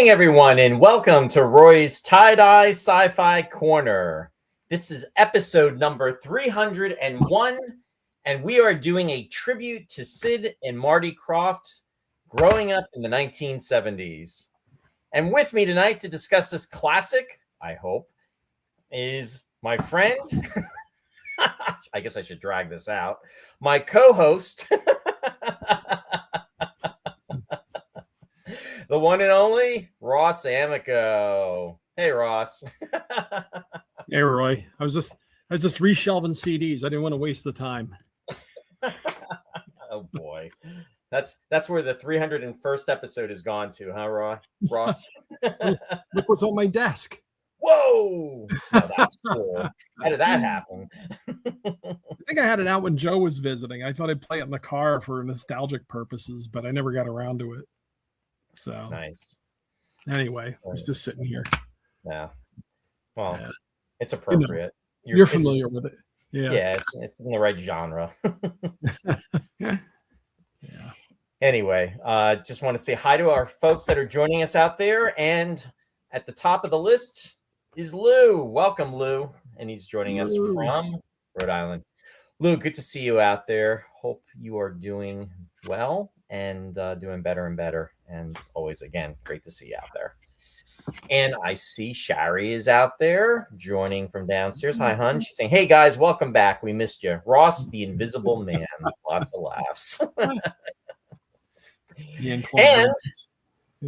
evening, everyone, and welcome to Roy's Tie-Dye Sci-Fi Corner. This is episode number 301, and we are doing a tribute to Sid and Marty Krofft growing up in the 1970s. And with me tonight to discuss this classic, I hope, is my friend, I guess I should drag this out, my co-host, the one and only Ross Amico. Hey, Ross. Hey, Roy. I was just reshelving CDs. I didn't want to waste the time. Oh boy, that's where the 301st episode has gone to, huh, Ross? Look what's on my desk. Whoa, oh, that's cool. How did that happen? I think I had it out when Joe was visiting. I thought I'd play it in the car for nostalgic purposes, but I never got around to it. So nice. Anyway, I was just sitting here. Yeah. Well, it's appropriate. You're familiar with it. Yeah. Yeah, it's in the right genre. Yeah. Anyway, just want to say hi to our folks that are joining us out there. And at the top of the list is Lou. Welcome, Lou. And he's joining us from Rhode Island. Lou, good to see you out there. Hope you are doing well and doing better and better. And always, again, great to see you out there. And I see Shari is out there joining from downstairs. Hi, hun. She's saying, hey, guys, welcome back. We missed you. Ross, the Invisible Man. Lots of laughs. And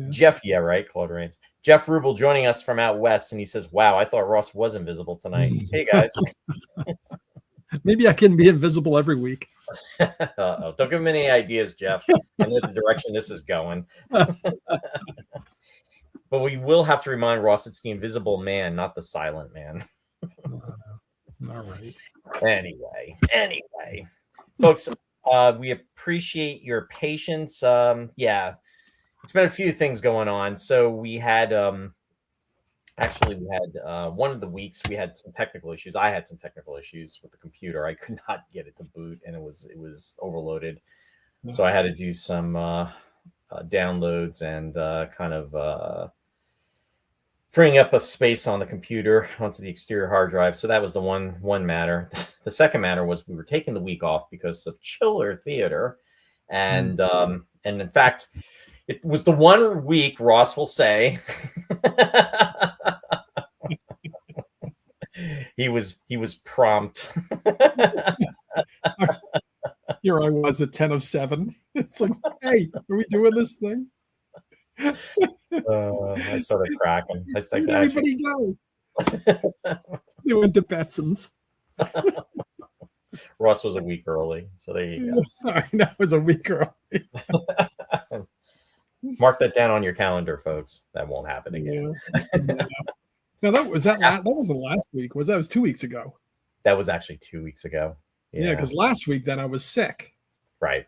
Jeff, yeah, right, Claude Rains. Jeff Rubel joining us from out west. And he says, wow, I thought Ross was invisible tonight. Hey, guys. Maybe I can be invisible every week. Uh-oh. Don't give him any ideas, Jeff. I know the direction this is going. But we will have to remind Ross it's the Invisible Man, not the Silent Man. All right. Anyway, folks, we appreciate your patience. Yeah, it's been a few things going on. So we had one of the weeks we had some technical issues. I had some technical issues with the computer. I could not get it to boot, and it was overloaded. So I had to do some downloads and kind of freeing up of space on the computer onto the exterior hard drive. So that was the one matter. The second matter was we were taking the week off because of Chiller Theater, and in fact, it was the one week Ross will say he was prompt. Here I was at 10 of 7. It's like, hey, are we doing this thing? I started cracking. I like, everybody go. They went to Betson's. Ross was a week early, so there you go. I know, it was a week early. Mark that down on your calendar, folks. That won't happen again. Yeah. No, that wasn't last week. Was 2 weeks ago? That was actually 2 weeks ago. Yeah, because last week then I was sick. Right.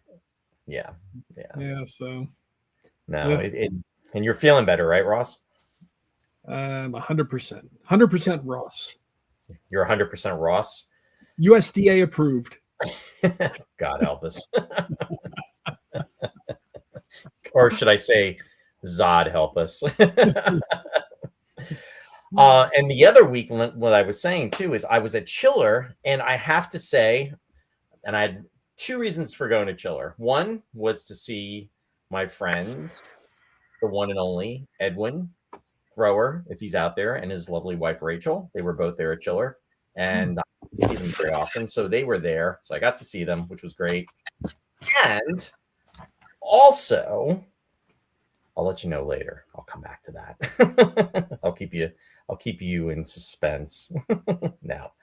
Yeah. So. No, and you're feeling better, right, Ross? 100%. 100% Ross. You're 100% Ross? USDA approved. God help us. Or should I say, Zod help us? And the other week, what I was saying too is I was at Chiller, and I have to say, and I had two reasons for going to Chiller. One was to see my friends, the one and only Edwin Grower, if he's out there, and his lovely wife Rachel. They were both there at Chiller, and I see them very often. So they were there. So I got to see them, which was great. And also, I'll let you know later. I'll come back to that. I'll keep you in suspense. Now,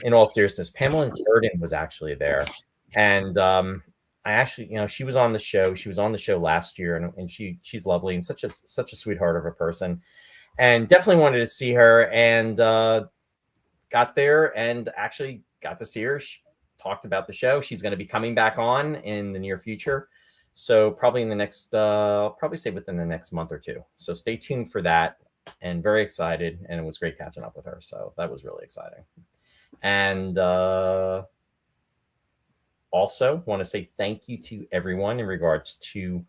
in all seriousness, Pamela Jordan was actually there, and I actually, she was on the show. She was on the show last year, and she's lovely and such a sweetheart of a person, and definitely wanted to see her. And got there and actually got to see her. She talked about the show. She's going to be coming back on in the near future. So probably in the next, probably say within the next month or two. So stay tuned for that. And very excited. And it was great catching up with her. So that was really exciting. And also want to say thank you to everyone in regards to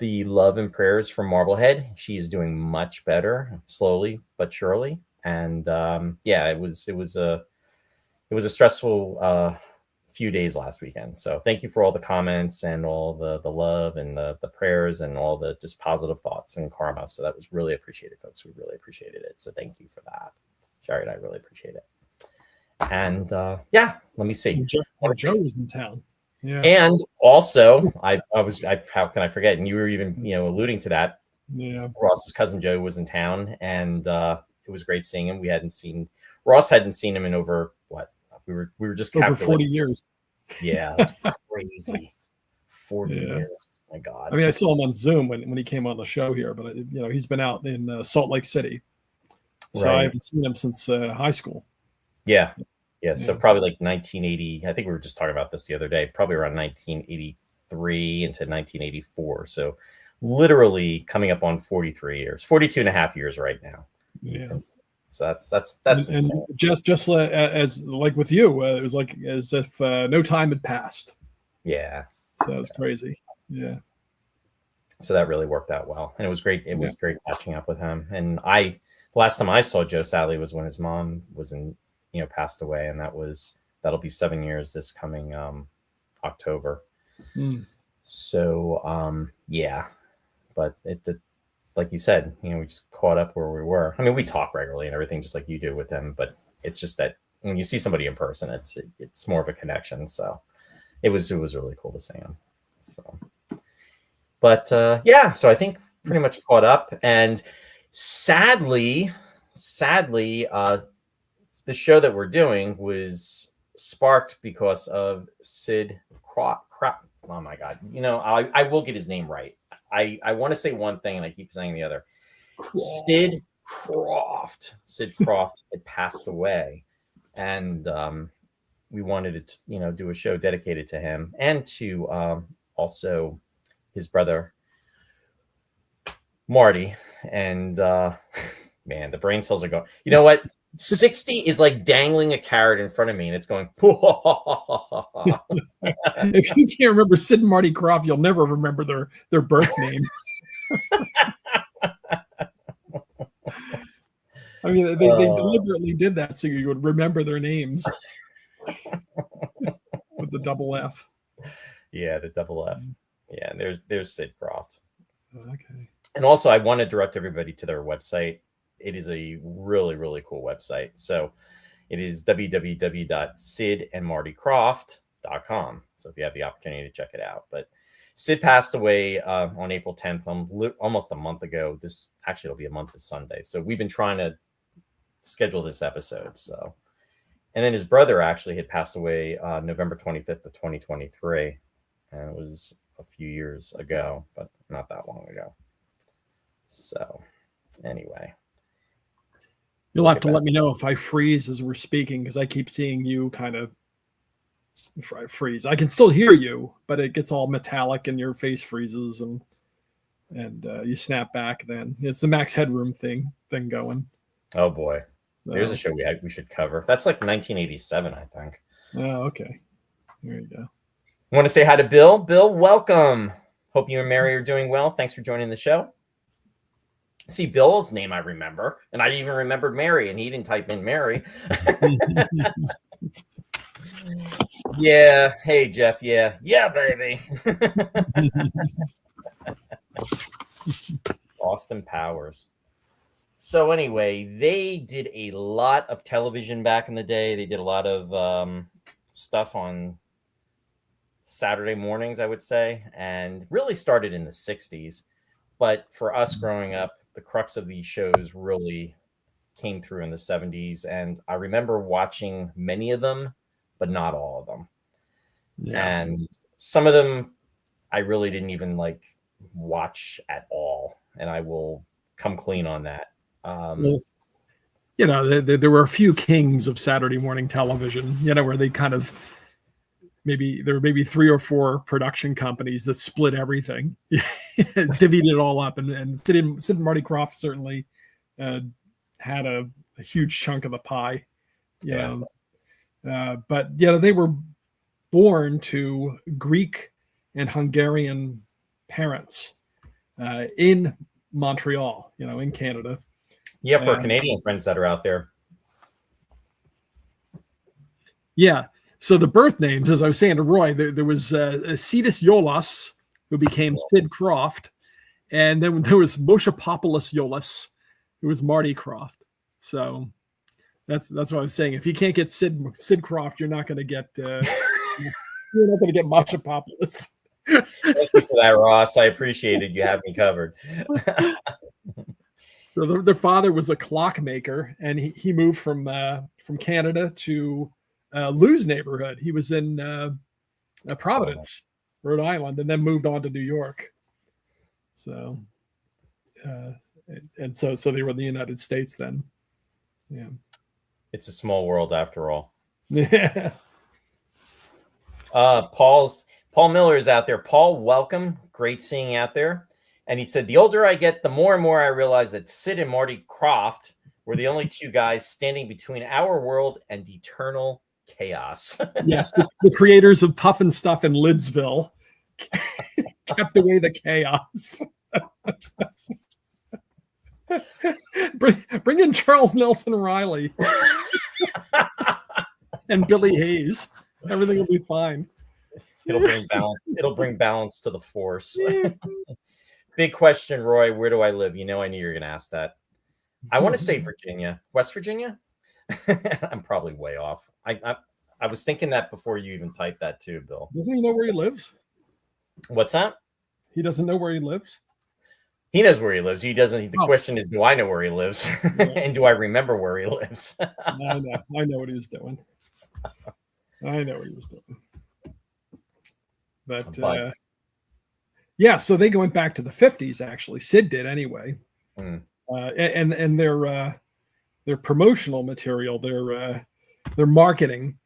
the love and prayers from Marblehead. She is doing much better, slowly but surely. And yeah, it was a stressful few days last weekend. So thank you for all the comments and all the love and the prayers and all the just positive thoughts and karma. So that was really appreciated, folks. We really appreciated it. So thank you for that. Shari and I really appreciate it. And yeah, let me see. Joe was in town. Yeah. And also, how can I forget? And you were even, alluding to that. Yeah. Ross's cousin Joe was in town, and it was great seeing him. Ross hadn't seen him in over what? We were just over 40 years. Yeah, that's crazy. 40 years. My God. I mean, I saw him on Zoom when he came on the show here, but he's been out in Salt Lake City, so Right. I haven't seen him since high school. Yeah. So probably like 1980. I think we were just talking about this the other day. Probably around 1983 into 1984. So literally coming up on 43 years, 42 and a half years right now. Yeah. So that's and just as like with you, it was like as if no time had passed. Yeah. So it was crazy. Yeah. So that really worked out well, and it was great. It was great catching up with him. And the last time I saw Joe sadly was when his mom was passed away, and that'll be 7 years this coming October. So yeah, but like you said, we just caught up where we were. I mean, we talk regularly and everything, just like you do with them, but it's just that when you see somebody in person, it's more of a connection. So it was really cool to see him. So, but yeah, so I think pretty much caught up, and sadly, the show that we're doing was sparked because of Sid Krofft. Oh my God. I will get his name right. I want to say one thing and I keep saying the other. Sid Krofft. Sid Krofft had passed away, and we wanted to, do a show dedicated to him and to also his brother Marty. And man, the brain cells are going. You know what? 60 is like dangling a carrot in front of me, and it's going. If you can't remember Sid and Marty Krofft, you'll never remember their birth name. I mean, they deliberately did that so you would remember their names with the double F. Yeah, the double F. Yeah, and there's Sid Krofft. Okay. And also, I want to direct everybody to their website. It is a really, really cool website. So it is www.sidandmartykroft.com. So if you have the opportunity to check it out. But Sid passed away on April 10th, almost a month ago. It'll be a month this Sunday. So we've been trying to schedule this episode. So, and then his brother actually had passed away November 25th of 2023. And it was a few years ago, but not that long ago. So anyway. You'll have to let me know if I freeze as we're speaking, because I keep seeing you kind of freeze. I can still hear you, but it gets all metallic and your face freezes and you snap back. Then it's the Max Headroom thing going. Oh boy, so, there's a show we should cover. That's like 1987, I think. Oh, okay. There you go. I want to say hi to Bill. Bill, welcome. Hope you and Mary are doing well. Thanks for joining the show. See, Bill's name I remember, and I even remembered Mary, and he didn't type in Mary. Yeah. Hey, Jeff. Yeah, baby. Austin Powers. So anyway, they did a lot of television back in the day. They did a lot of stuff on Saturday mornings, I would say, and really started in the 60s. But for us growing up, the crux of these shows really came through in the 70s. And I remember watching many of them, but not all of them. Yeah. And some of them I really didn't even watch at all. And I will come clean on that. Well, there were a few kings of Saturday morning television, where they kind of there were maybe 3 or 4 production companies that split everything, divvied it all up, and Sid and Marty Krofft certainly had a huge chunk of the pie. But they were born to Greek and Hungarian parents, in Montreal, in Canada. Yeah, for Canadian friends that are out there. Yeah. So the birth names, as I was saying to Roy, there was Sidis Yolas, who became Sid Krofft, and then there was Moshapopoulos Yolas, who was Marty Krofft. So that's what I was saying. If you can't get Sid Krofft, you're not going to get Moshapopoulos. Thank you for that, Ross. I appreciate it. You have me covered. So their father was a clockmaker, and he moved from Canada to Lou's neighborhood. He was in Providence, Rhode Island, and then moved on to New York. So, so they were in the United States then. Yeah, it's a small world after all. Yeah. Paul Miller is out there. Paul, welcome. Great seeing you out there. And he said, the older I get, the more and more I realize that Sid and Marty Krofft were the only two guys standing between our world and eternal chaos. Yes, the creators of Pufnstuf and Lidsville kept away the chaos. Bring in Charles Nelson Riley and Billy Hayes. Everything will be fine. It'll bring balance to the force. Big question, Roy. Where do I live? I knew you were going to ask that. I want to say Virginia, West Virginia. I'm probably way off. I was thinking that before you even typed that too, Bill. Doesn't he know where he lives? What's that? He doesn't know where he lives. He knows where he lives. He doesn't. The question is, do I know where he lives, and do I remember where he lives? I know what he was doing. But yeah, so they went back to the 50s. Actually, Sid did anyway. And their promotional material, their marketing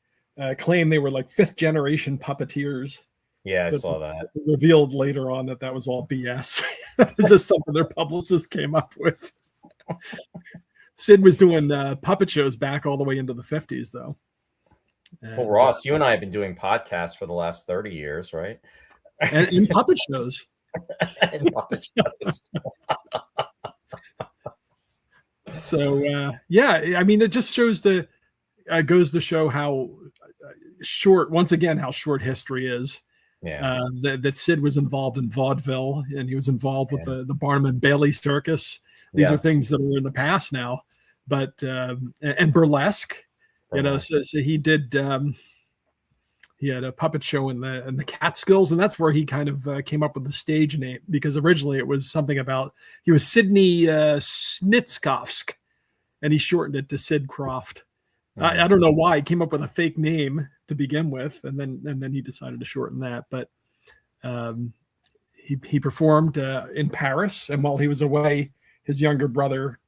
claimed they were like fifth generation puppeteers. Yeah, I saw that. Revealed later on that was all BS. That was just something their publicists came up with. Sid was doing puppet shows back all the way into the 50s, though. Well, Ross, you and I have been doing podcasts for the last 30 years, right? And in puppet shows. So, yeah, I mean, it just shows goes to show how short, once again, how short history is. Yeah. That Sid was involved in vaudeville, and he was involved with the Barnum and Bailey circus. These are things that are in the past now, but and burlesque. So he did. He had a puppet show in the Catskills, and that's where he kind of came up with the stage name, because originally it was something about he was Sidney Snitskovsk, and he shortened it to Sid Krofft. I don't know why he came up with a fake name to begin with, and then he decided to shorten that. But he performed in Paris, and while he was away, his younger brother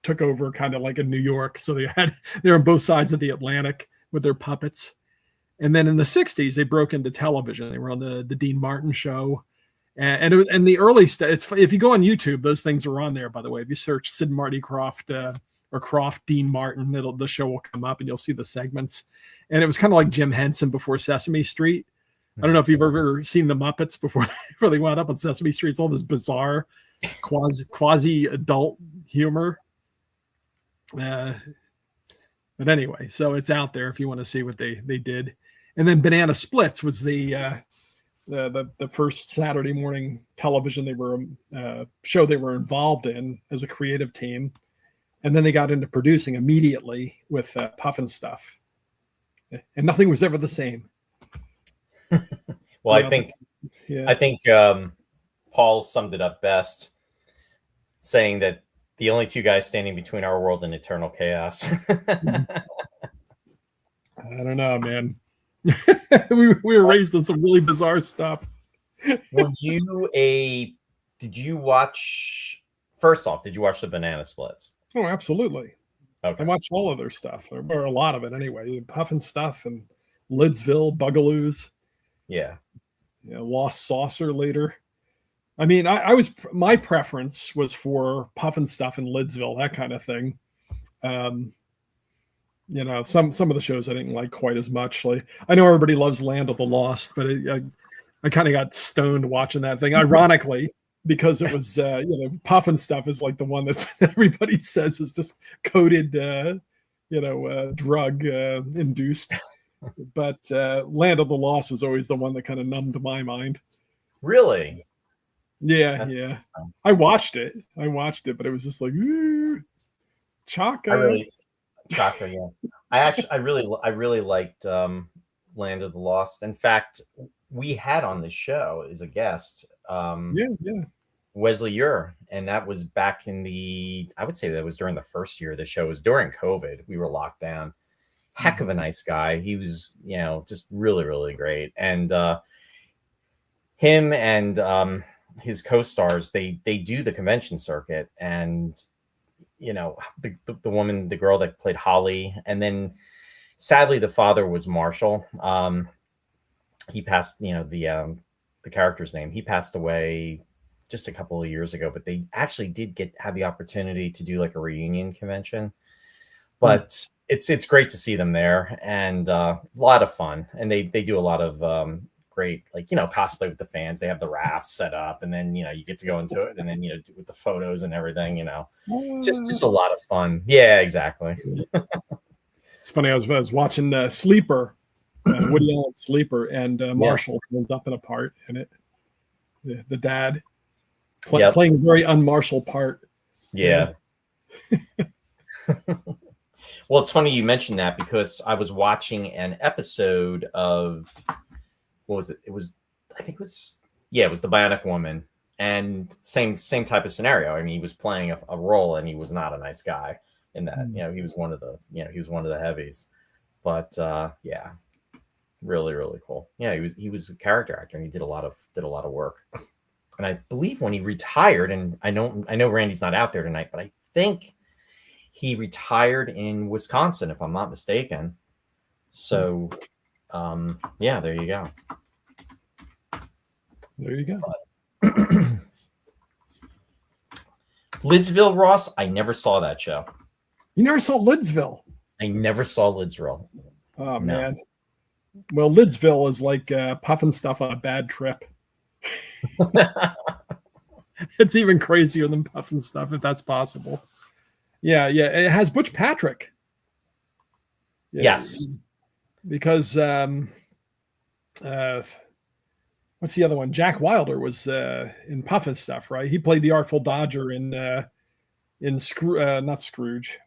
took over, kind of like in New York. So they're on both sides of the Atlantic with their puppets. And then in the 60s, they broke into television. They were on the Dean Martin show. And the early stuff, if you go on YouTube, those things are on there, by the way. If you search Sid and Marty Krofft or Krofft Dean Martin, the show will come up and you'll see the segments. And it was kind of like Jim Henson before Sesame Street. I don't know if you've ever seen the Muppets before they wound up on Sesame Street. It's all this bizarre quasi-adult humor. But anyway, so it's out there if you want to see what they did. And then Banana Splits was the first Saturday morning television show they were involved in as a creative team, and then they got into producing immediately with Pufnstuf, and nothing was ever the same. Well, I think Paul summed it up best, saying that the only two guys standing between our world and eternal chaos. I don't know, man. we were raised on some really bizarre stuff. Did you watch the Banana Splits? Oh, absolutely. Okay. I watched all of their stuff, or a lot of it anyway. Pufnstuf and Lidsville, Bugaloos. Yeah. Lost Saucer later. I mean, my preference was for Pufnstuf and Lidsville, that kind of thing. Some of the shows I didn't like quite as much. Like, I know everybody loves Land of the Lost, but I kind of got stoned watching that thing. Ironically, because it was Pufnstuf is like the one that everybody says is this coated drug induced, but Land of the Lost was always the one that kind of numbed my mind. Really? Yeah. That's Yeah. awesome. I watched it, but it was just like Chaka. Chaka, yeah. I really liked Land of the Lost. In fact, we had on the show as a guest Yeah. Wesley Ure, and that was back in I would say that was during the first year of the show. It was during COVID. We were locked down. Heck of a nice guy. He was, just really, really great. And him and his co-stars, they do the convention circuit, and the girl that played Holly, and then sadly the father was Marshall. He passed, the character's name. He passed away just a couple of years ago, but they actually did have the opportunity to do like a reunion convention. But it's great to see them there, and a lot of fun. And they do a lot of great, like, cosplay with the fans. They have the raft set up, and then you get to go into it, and then with the photos and everything, just a lot of fun. Yeah, exactly. It's funny. I was watching Sleeper, Woody Allen Sleeper, and Marshall comes up in a part in it. The dad playing a very unmarshall part. Yeah. Well, it's funny you mentioned that, because I was watching an episode of, what was it? It was the Bionic Woman, and same type of scenario. I mean, he was playing a role, and he was not a nice guy in that. He was one of the heavies, but really, really cool. Yeah, he was a character actor, and he did a lot of work. And I believe when he retired, and I know Randy's not out there tonight, but I think he retired in Wisconsin, if I'm not mistaken. So, there you go. There you go. Lidsville, Ross, I never saw that show. You never saw Lidsville? I never saw Lidsville. Oh, no. Man. Well, Lidsville is like Pufnstuf on a bad trip. It's even crazier than Pufnstuf, if that's possible. Yeah. It has Butch Patrick. Yeah. Yes. Because what's the other one? Jack Wilder was in Pufnstuf, right? He played the Artful Dodger in not Scrooge.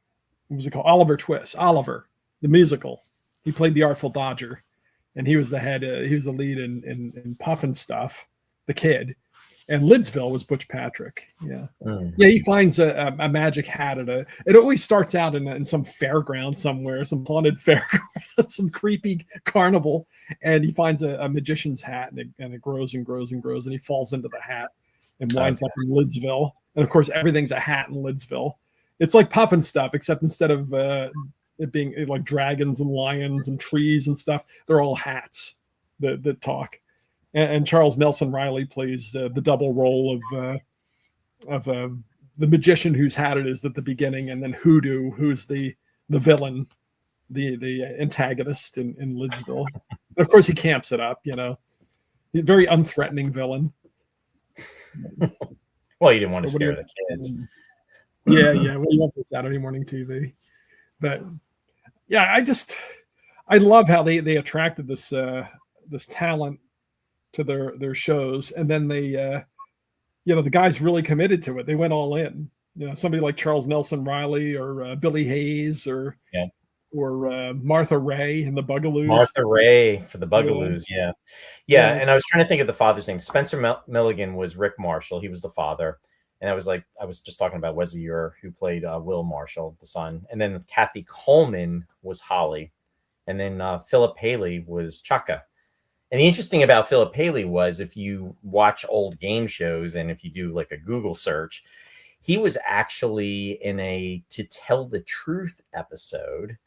What was it called? Oliver Twist. Oliver, the musical. He played the Artful Dodger, and he was the head. He was the lead in Pufnstuf, the kid. And Lidsville was Butch Patrick. Yeah. Yeah, he finds a magic hat it always starts out in some fairground somewhere, some haunted fairground, some creepy carnival. And he finds a magician's hat, and it grows and grows and grows. And he falls into the hat and winds up in Lidsville. And of course, everything's a hat in Lidsville. It's like Pufnstuf, except instead of it being like dragons and lions and trees and stuff, they're all hats that talk. And Charles Nelson Riley plays the double role of the magician whose hat it is at the beginning, and then Hoodoo, who's the villain, the antagonist in Lidsville. Of course, he camps it up, He's a very unthreatening villain. Well, you didn't want to scare the kids. Yeah. Well, you want for Saturday morning TV. But yeah, I love how they attracted this talent to their shows, and then they the guys really committed to it. They went all in. Somebody like Charles Nelson Riley or Billy Hayes or Martha Ray in the Bugaloos. Martha Ray for the Bugaloos, yeah. And I was trying to think of the father's name. Spencer Milligan was Rick Marshall. He was the father. And I was just talking about Wesley Ure, who played Will Marshall, the son. And then Kathy Coleman was Holly. And then Philip Haley was Chaka. And the interesting about Philip Haley was, if you watch old game shows and if you do like a Google search, he was actually in a To Tell the Truth episode,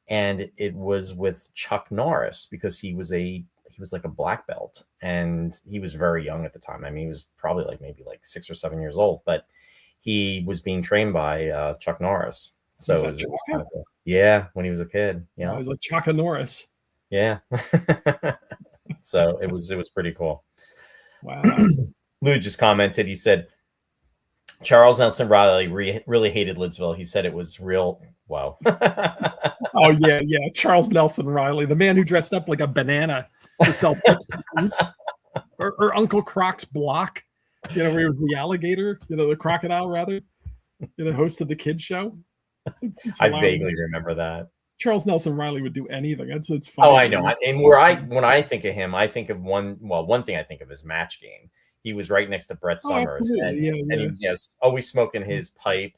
and it was with Chuck Norris, because he was like a black belt, and he was very young at the time. I mean, he was probably maybe 6 or 7 years old, but he was being trained by Chuck Norris. So it was kind of cool. Yeah, when he was a kid. Yeah, it was like Chuck Norris. Yeah. So it was pretty cool. Wow. Lou just commented. He said Charles Nelson Riley really hated Lidsville. He said it was real. Wow. Oh yeah. Charles Nelson Riley, the man who dressed up like a banana to sell pictures, or Uncle Croc's Block. Where he was the alligator. The crocodile rather. Hosted the kids show. It's I vaguely remember that. Charles Nelson Riley would do anything. It's funny. Oh, I know. And when I think of him, I think of one thing I think of is Match Game. He was right next to Brett Summers, and he was always smoking his pipe,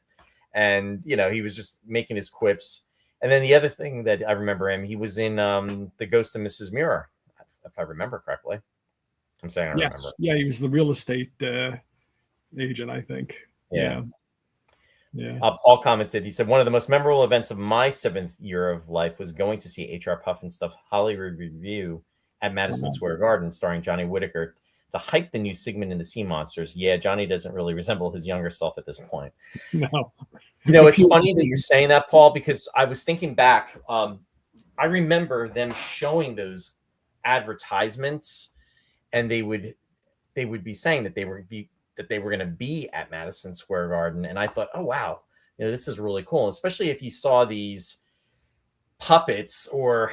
and he was just making his quips. And then the other thing that I remember him, he was in The Ghost of Mrs. Muir, if I remember correctly. I'm saying I remember. Yeah, he was the real estate agent, I think. Yeah. Paul commented. He said one of the most memorable events of my 7th year of life was going to see HR Pufnstuf Hollywood Review at Madison Square Garden, starring Johnny Whitaker, to hype the new Sigmund and the Sea Monsters. Yeah, Johnny doesn't really resemble his younger self at this point. No. It's funny that you're saying that, Paul, because I was thinking back. I remember them showing those advertisements, and they would be saying that they were going to be at Madison Square Garden, and I thought, oh wow, this is really cool, especially if you saw these puppets, or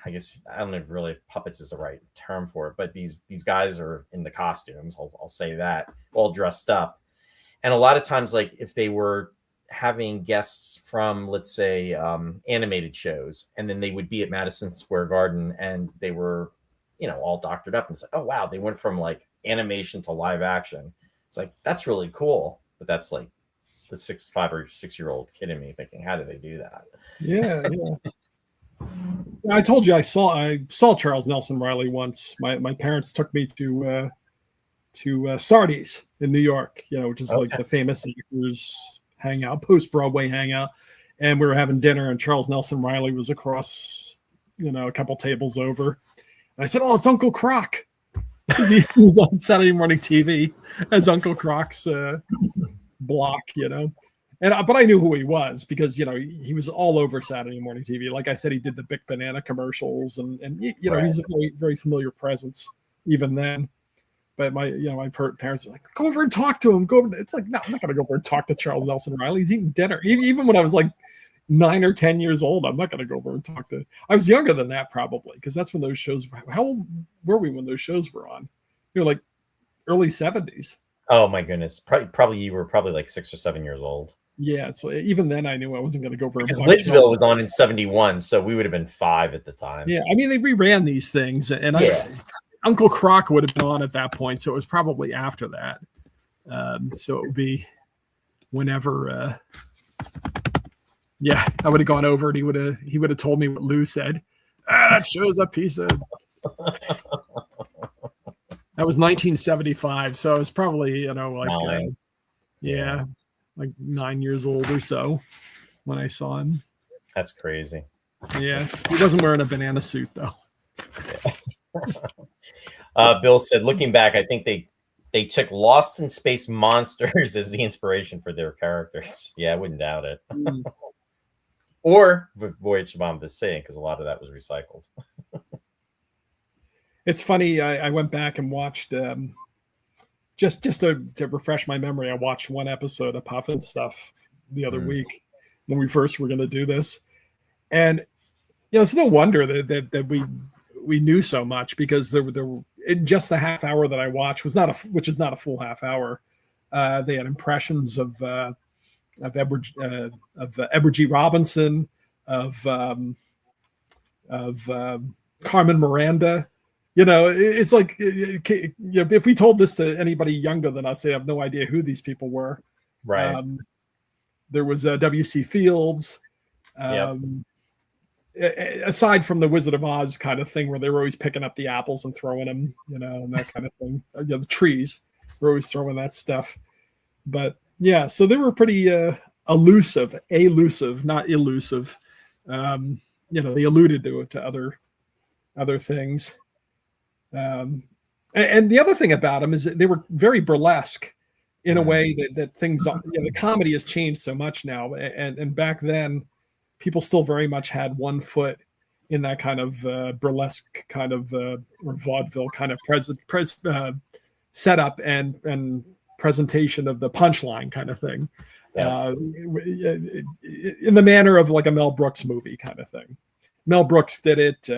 I guess I don't know if really puppets is the right term for it, but these guys are in the costumes. I'll say that, all dressed up, and a lot of times, like if they were having guests from, let's say, animated shows, and then they would be at Madison Square Garden, and they were, all doctored up, and it's like, oh wow, they went from like animation to live action. It's like, that's really cool, but that's like the 5 or 6 year old kid in me thinking, how do they do that? Yeah. I told you I saw Charles Nelson Riley once. My parents took me to Sardi's in New York, which is like the famous actors hangout, post-Broadway hangout. And we were having dinner, and Charles Nelson Riley was across, a couple tables over. And I said, oh, it's Uncle Croc. He was on Saturday morning TV as Uncle Croc's Block, but I knew who he was because he was all over Saturday morning TV. Like I said, he did the Bic Banana commercials, and right. He's a very, very familiar presence even then. But my parents are like, go over and talk to him. Go over. It's like, no, I'm not going to go over and talk to Charles Nelson Riley. He's eating dinner. Even when I was like 9 or 10 years old, I'm not going to go over and talk to. I was younger than that probably, because that's when those shows. How old were we when those shows were on? Like early 70s. Oh my goodness! Probably you were probably like 6 or 7 years old. Yeah, so even then I knew I wasn't going to go over. Because Lidsville was on in 71, so we would have been 5 at the time. Yeah, I mean they reran these things, and Uncle Croc would have been on at that point, so it was probably after that. So it would be whenever. I would have gone over, and he would have told me what Lou said. That show's a piece of. That was 1975, so I was probably, like 9 years old or so when I saw him. That's crazy. Yeah, he wasn't wearing a banana suit though. Bill said, looking back, I think they took Lost in Space monsters as the inspiration for their characters. Yeah, I wouldn't doubt it. Or Voyage to Bomb the Sea, because a lot of that was recycled. It's funny. I went back and watched just to refresh my memory. I watched one episode of Pufnstuf the other week when we first were going to do this, and it's no wonder that we knew so much, because there in just the half hour that I watched which is not a full half hour. They had impressions of Edward G. Robinson, of Carmen Miranda. It's like, if we told this to anybody younger than us, they have no idea who these people were. Right. There was W.C. Fields. Aside from the Wizard of Oz kind of thing, where they were always picking up the apples and throwing them, and that kind of thing. The trees were always throwing that stuff. But yeah, so they were pretty elusive, not elusive. They alluded to other things. And the other thing about them is that they were very burlesque in a way that things, the comedy has changed so much now. And back then, people still very much had one foot in that kind of burlesque kind of or vaudeville kind of setup and presentation of the punchline kind of thing, Yeah. in the manner of like a Mel Brooks movie kind of thing. Mel Brooks did it.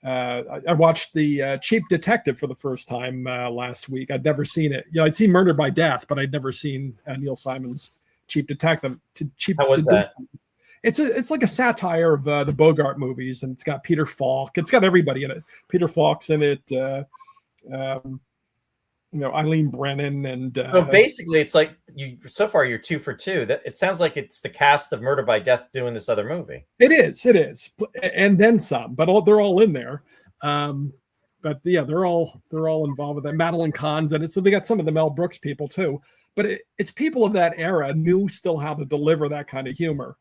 I watched the Cheap Detective for the first time last week. I'd never seen it. I'd seen Murder by Death, but I'd never seen Neil Simon's Cheap Detective. How was that? It's like a satire of the Bogart movies, and it's got Peter Falk. It's got everybody in it. Peter Falk's in it. Eileen Brennan, and so basically, it's like so far you're 2 for 2. That it sounds like it's the cast of Murder by Death doing this other movie. It is, and then some. But they're all in there. But yeah, they're all involved with that. Madeline Kahn's in it, so they got some of the Mel Brooks people too. But it's people of that era knew still how to deliver that kind of humor.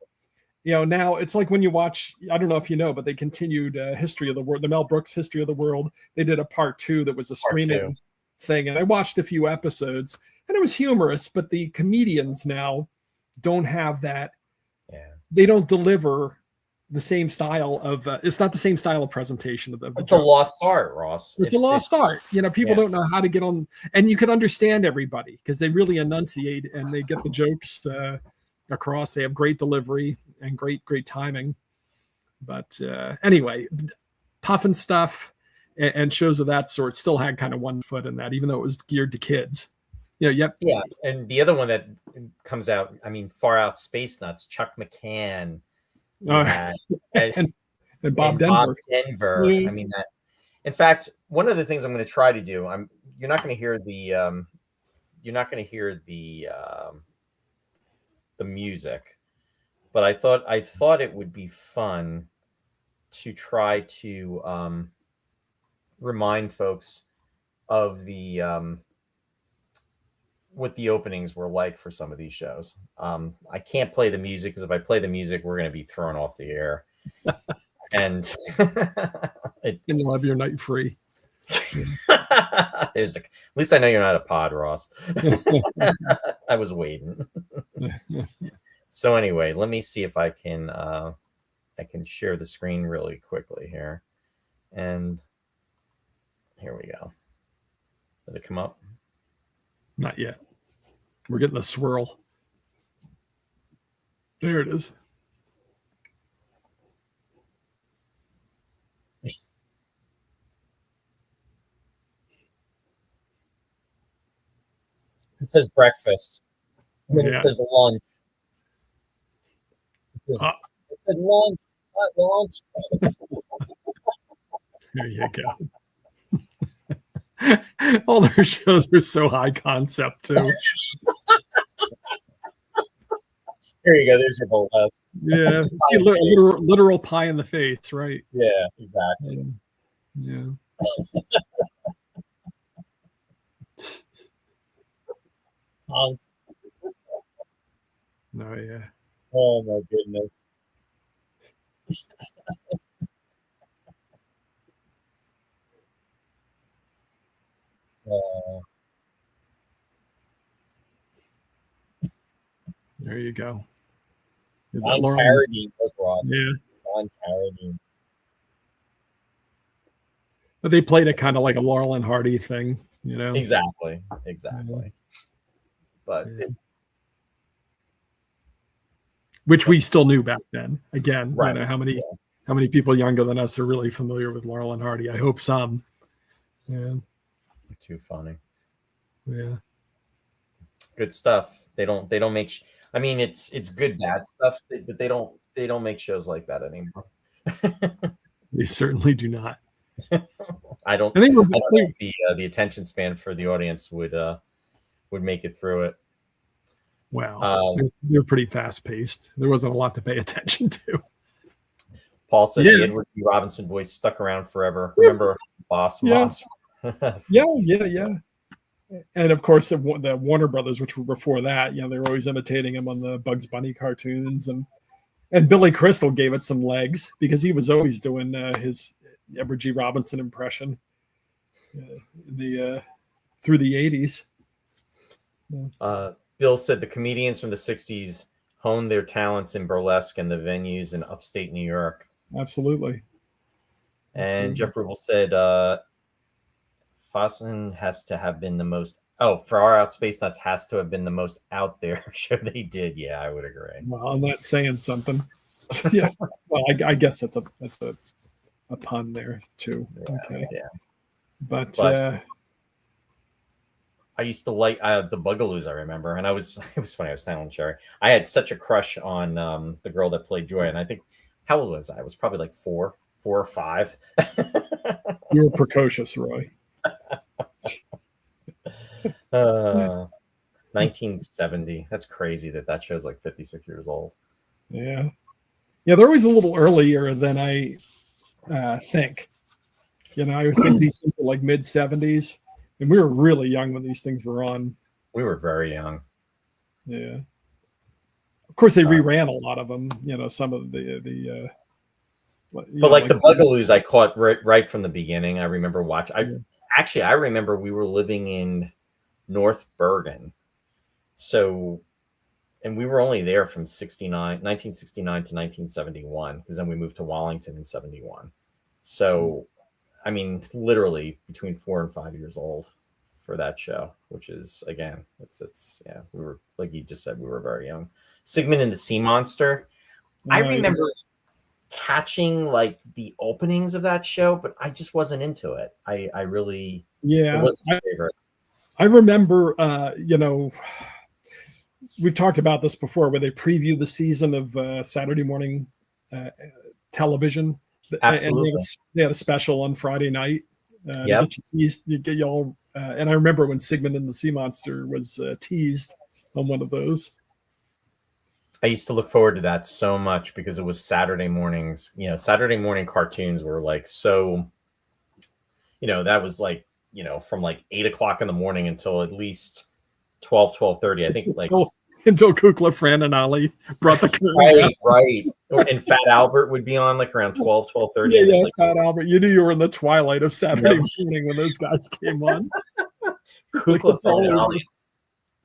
Now it's like when you watch, I don't know if you know, but they continued History of the World, the Mel Brooks History of the World. They did a part 2 that was a streaming thing, and I watched a few episodes, and it was humorous, but the comedians now don't have that. Yeah. They don't deliver the same style of it's not the same style of presentation of the it's a lost art, Ross. It's a lost art. People don't know how to get on, and you can understand everybody because they really enunciate and they get the jokes across. They have great delivery and great timing. But anyway, Pufnstuf and shows of that sort still had kind of one foot in that, even though it was geared to kids. Yeah. And the other one that comes out, Far Out Space Nuts, Chuck McCann, and Bob Denver. Mm-hmm. That. In fact, one of the things I'm going to try to do, you're not going to hear the music, but I thought it would be fun to try to remind folks of the what the openings were like for some of these shows. I can't play the music because if I play the music, we're going to be thrown off the air, and you'll have your night free. At least I know you're not a pod, Ross. I was waiting. So anyway, let me see if I can share the screen really quickly here, and here we go. Did it come up? Not yet. We're getting a swirl. There it is. It says breakfast. And then it says lunch. It says lunch, not lunch. There you go. All their shows are so high concept too. Here you go. There's your bowl. Yeah, literal pie in the face, right? Yeah, exactly. Yeah. Oh yeah. Oh my goodness. There you go. On Carradine, Ross. Yeah. On Carradine. But they played it kind of like a Laurel and Hardy thing, Exactly. But which we still knew back then. Again, right. How many people younger than us are really familiar with Laurel and Hardy? I hope some. Yeah. Too funny. Yeah. Good stuff. They don't make. It's good bad stuff, but they don't make shows like that anymore. They certainly do not. I don't think the attention span for the audience would make it through it. Wow, they're pretty fast paced. There wasn't a lot to pay attention to. Paul said the Edward G. Robinson voice stuck around forever. Remember Boss? Yeah. Yeah. And of course, the Warner Brothers, which were before that, they were always imitating him on the Bugs Bunny cartoons, and Billy Crystal gave it some legs because he was always doing his Edward G. Robinson impression through the 80s. Bill said the comedians from the 60s honed their talents in burlesque and the venues in upstate New York. Absolutely. And Jeff Rubel said Fossen has to have been the most. Oh, Far Out Space Nuts has to have been the most out there show they did. Yeah, I would agree. Well, I'm not saying something. Yeah. Well, I guess that's a pun there too. Yeah, Okay. yeah. But I used to like the Bugaloos. I remember, and it was funny. I was telling Sherry, I had such a crush on the girl that played Joy, and I think how old was I? I was probably like four or five. you were precocious, Roy. 1970. That's crazy that show's like 56 years old. Yeah. Yeah, they're always a little earlier than I think. I would think these things are like mid 70s, and we were really young when these things were on. We were very young. Yeah. Of course, they reran a lot of them. Some of the. But like the Bugaloos, I caught right from the beginning. I remember watching. I remember we were living in North Bergen, so. And we were only there from 1969 to 1971, because then we moved to Wallington in 71. So, I mean, literally between 4 and 5 years old for that show, which is, again, it's we were, like you just said, we were very young. Sigmund and the Sea Monster. I remember catching like the openings of that show, but I just wasn't into it. I really, it wasn't my favorite. I remember, we've talked about this before, where they preview the season of Saturday morning television. Absolutely. And they had a special on Friday night. Yep. You get y'all, and I remember when Sigmund and the Sea Monster was teased on one of those. I used to look forward to that so much because it was Saturday mornings. Saturday morning cartoons were like so. That was like from like 8 o'clock in the morning until at least 12:30. I think until Kukla, Fran, and Ollie brought the curtain. Right. And Fat Albert would be on like around 12:30. Yeah, Fat Albert. You knew you were in the twilight of Saturday morning when those guys came on. Kukla, Fran, and Ollie.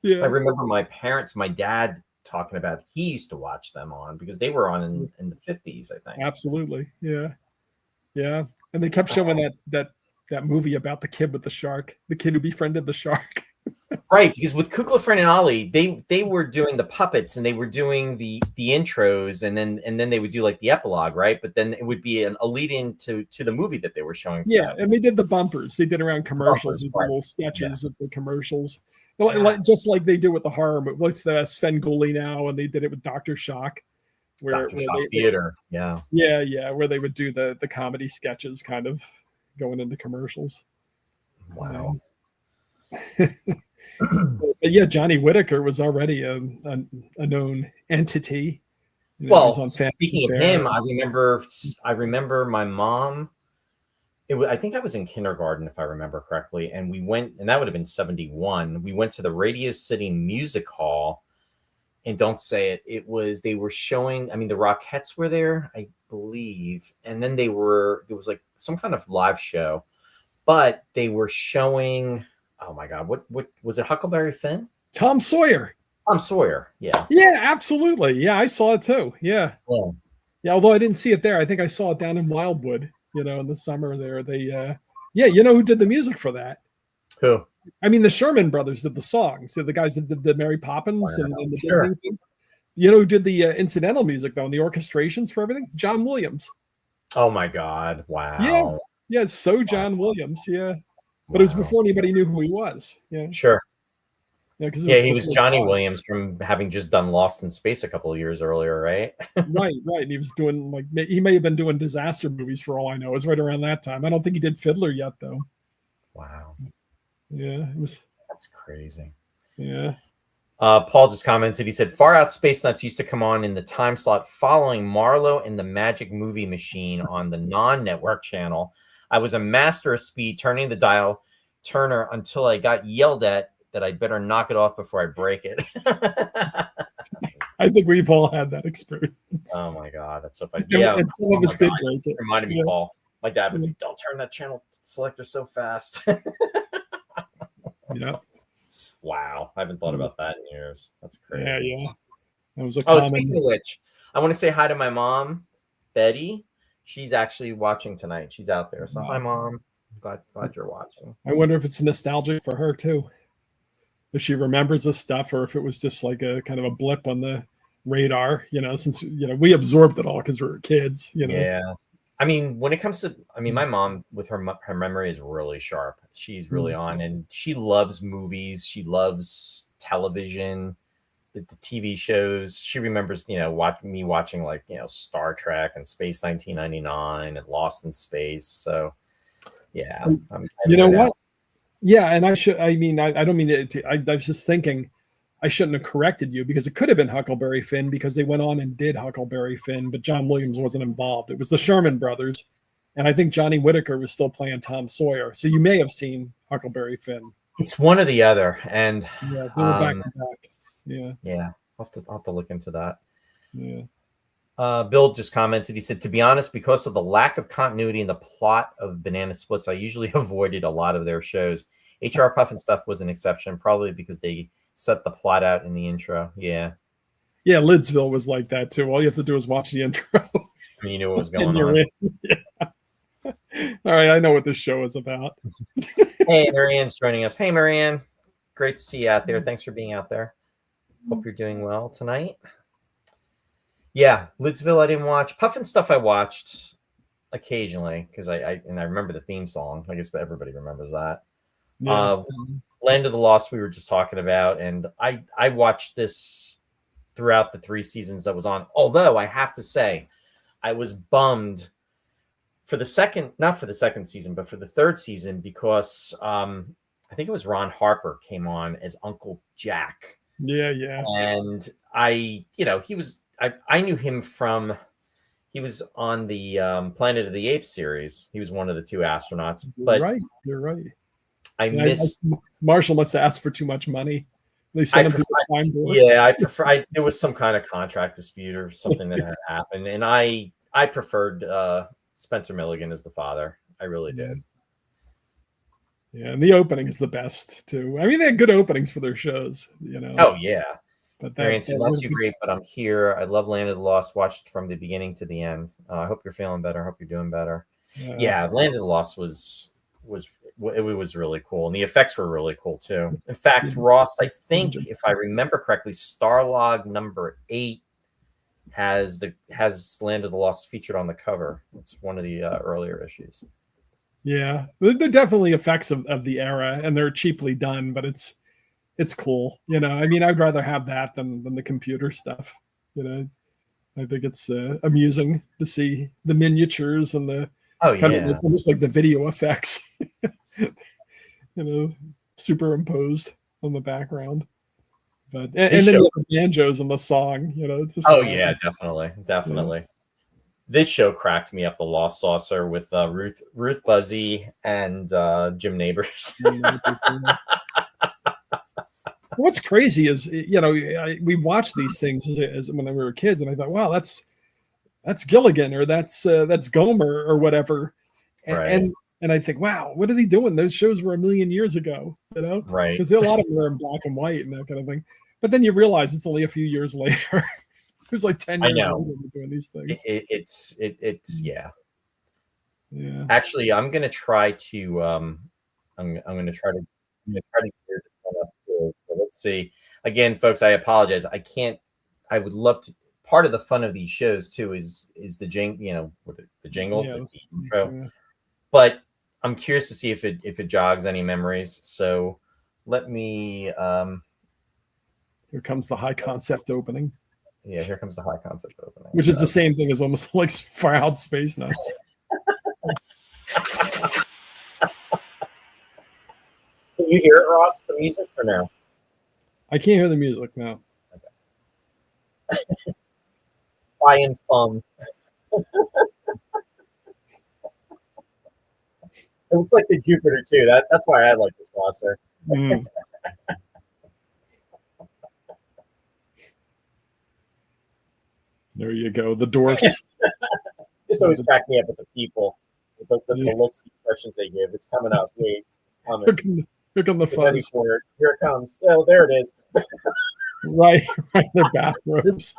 Yeah. I remember my dad talking about he used to watch them on because they were on in the 50s, I think. Absolutely. Yeah. Yeah. And they kept showing that movie about the kid with the shark, the kid who befriended the shark. Right, because with Kukla, Fran, and Ollie, they were doing the puppets and they were doing the intros, and then they would do like the epilogue, right? But then it would be a lead in to the movie that they were showing. Yeah, and they did the bumpers. They did around commercials, little sketches of the commercials, just like they do with the horror, but with Sven Gulli now, and they did it with Dr. Shock, where Theater, where they would do the comedy sketches, kind of going into commercials. Wow. But yeah, Johnny Whitaker was already a known entity. Well, speaking of him, I remember my mom. I think I was in kindergarten, if I remember correctly, and we went, and that would have been 71. We went to the Radio City Music Hall, and don't say it. They were showing. I mean, the Rockettes were there, I believe, and then there was like some kind of live show, but they were showing. Oh my God! What was it? Huckleberry Finn? Tom Sawyer. Tom Sawyer. Yeah. Yeah, absolutely. Yeah, I saw it too. Yeah. Yeah. Although I didn't see it there, I think I saw it down in Wildwood. In the summer there. They. You know who did the music for that? Who? I mean, the Sherman Brothers did the songs. So the guys that did the Mary Poppins and the Disney thing. You know who did the incidental music though, and the orchestrations for everything? John Williams. Oh my God! Wow. Yeah. So John Williams. Yeah. But it was before anybody knew who he was. Yeah. Sure. Yeah, he was Johnny Williams from having just done Lost in Space a couple of years earlier, right? right. And he was doing he may have been doing disaster movies for all I know. It was right around that time. I don't think he did Fiddler yet, though. Wow. Yeah, that's crazy. Yeah. Paul just commented. He said, "Far Out Space Nuts used to come on in the time slot following Marlowe and the Magic Movie Machine on the non-network channel. I was a master of speed, turning the dial turner until I got yelled at that I'd better knock it off before I break it." I think we've all had that experience. Oh my God, that's so funny. And some of us did break it. Reminded me, Paul. My dad would say, "Don't turn that channel selector so fast." Yeah. Wow, I haven't thought about that in years. That's crazy. Yeah. That was Speaking of which, I want to say hi to my mom, Betty. She's actually watching tonight. She's out there. So hi, Mom. Glad you're watching. I wonder if it's nostalgic for her too. If she remembers this stuff, or if it was just like a kind of a blip on the radar, since we absorbed it all because we were kids. Yeah. I mean, when it comes to, my mom with her memory is really sharp. She's really on, and she loves movies. She loves television, the TV shows. She remembers, watching like, Star Trek and Space 1999 and Lost in Space. So yeah, you know what? Yeah, and I don't mean to. I was just thinking, I shouldn't have corrected you, because it could have been Huckleberry Finn, because they went on and did Huckleberry Finn, but John Williams wasn't involved. It was the Sherman Brothers, and I think Johnny Whitaker was still playing Tom Sawyer. So you may have seen Huckleberry Finn. It's one or the other, and yeah, they were back to back. Yeah, I'll have to look into that. Yeah. Bill just commented. He said, "To be honest, because of the lack of continuity in the plot of Banana Splits, I usually avoided a lot of their shows. HR Pufnstuf was an exception, probably because they set the plot out in the intro." Yeah, Lidsville was like that too. All you have to do is watch the intro. You knew what was going on. Yeah. All right, I know what this show is about. Hey, Marianne's joining us. Hey, Marianne, great to see you out there. Thanks for being out there. Hope you're doing well tonight. Yeah, Lidsville I didn't watch. Pufnstuf I watched occasionally because I remember the theme song. I guess everybody remembers that. Yeah. Land of the Lost we were just talking about, and I watched this throughout the 3 seasons that was on. Although I have to say, I was bummed for the second, not for the second season, but for the 3rd season, because I think it was Ron Harper came on as Uncle Jack. Yeah. And he was. I knew him from, he was on the Planet of the Apes series. He was one of the 2 astronauts. You're right. I miss Marshall must have asked for too much money. They sent him to the time board. Yeah, I prefer. There was some kind of contract dispute or something that had happened, and I preferred Spencer Milligan as the father. I really did. Yeah, and the opening is the best too. I mean, they had good openings for their shows. Oh yeah. But Marianne said, "Not too great, but I'm here. I love Land of the Lost. Watched from the beginning to the end. I hope you're feeling better. I hope you're doing better." Yeah, Land of the Lost was really cool, and the effects were really cool too. In fact, Ross, I think if I remember correctly, Starlog number 8 has Land of the Lost featured on the cover. It's one of the earlier issues. Yeah, they're definitely effects of the era, and they're cheaply done, but it's cool. I mean, I'd rather have that than the computer stuff. I think it's amusing to see the miniatures and the almost like the video effects, superimposed on the background. But and then the banjos and the song. It's just yeah, definitely. Yeah. This show cracked me up. The Lost Saucer with Ruth Buzzy and Jim Nabors. What's crazy is, we watched these things as when we were kids, and I thought, wow, that's Gilligan, or that's Gomer, or whatever. And I think, wow, what are they doing? Those shows were a million years ago, right? Because a lot of them are in black and white and that kind of thing. But then you realize it's only a few years later. It was like 10 years later doing these things. It's yeah. Actually, I'm gonna try to I'm gonna try to gear this one up too. So let's see. Again, folks, I apologize. I can't. I would love to. Part of the fun of these shows too is the jingle, the jingle, the intro. But I'm curious to see if it jogs any memories. So let me. Here comes the high concept opening. Yeah, here comes the high concept opening, which is the same thing as almost like Far Out Space Nuts. Can you hear it, Ross? The music or no? I can't hear the music now. Okay. Fly and fun. It looks like the Jupiter too. That's why I like this saucer. There you go. The dwarfs. This always cracked me up with the people. The looks, the expressions they give. It's coming up. Wait, it's coming. Here come the fuzz. Here it comes. Oh, there it is. right. Their bathrobes.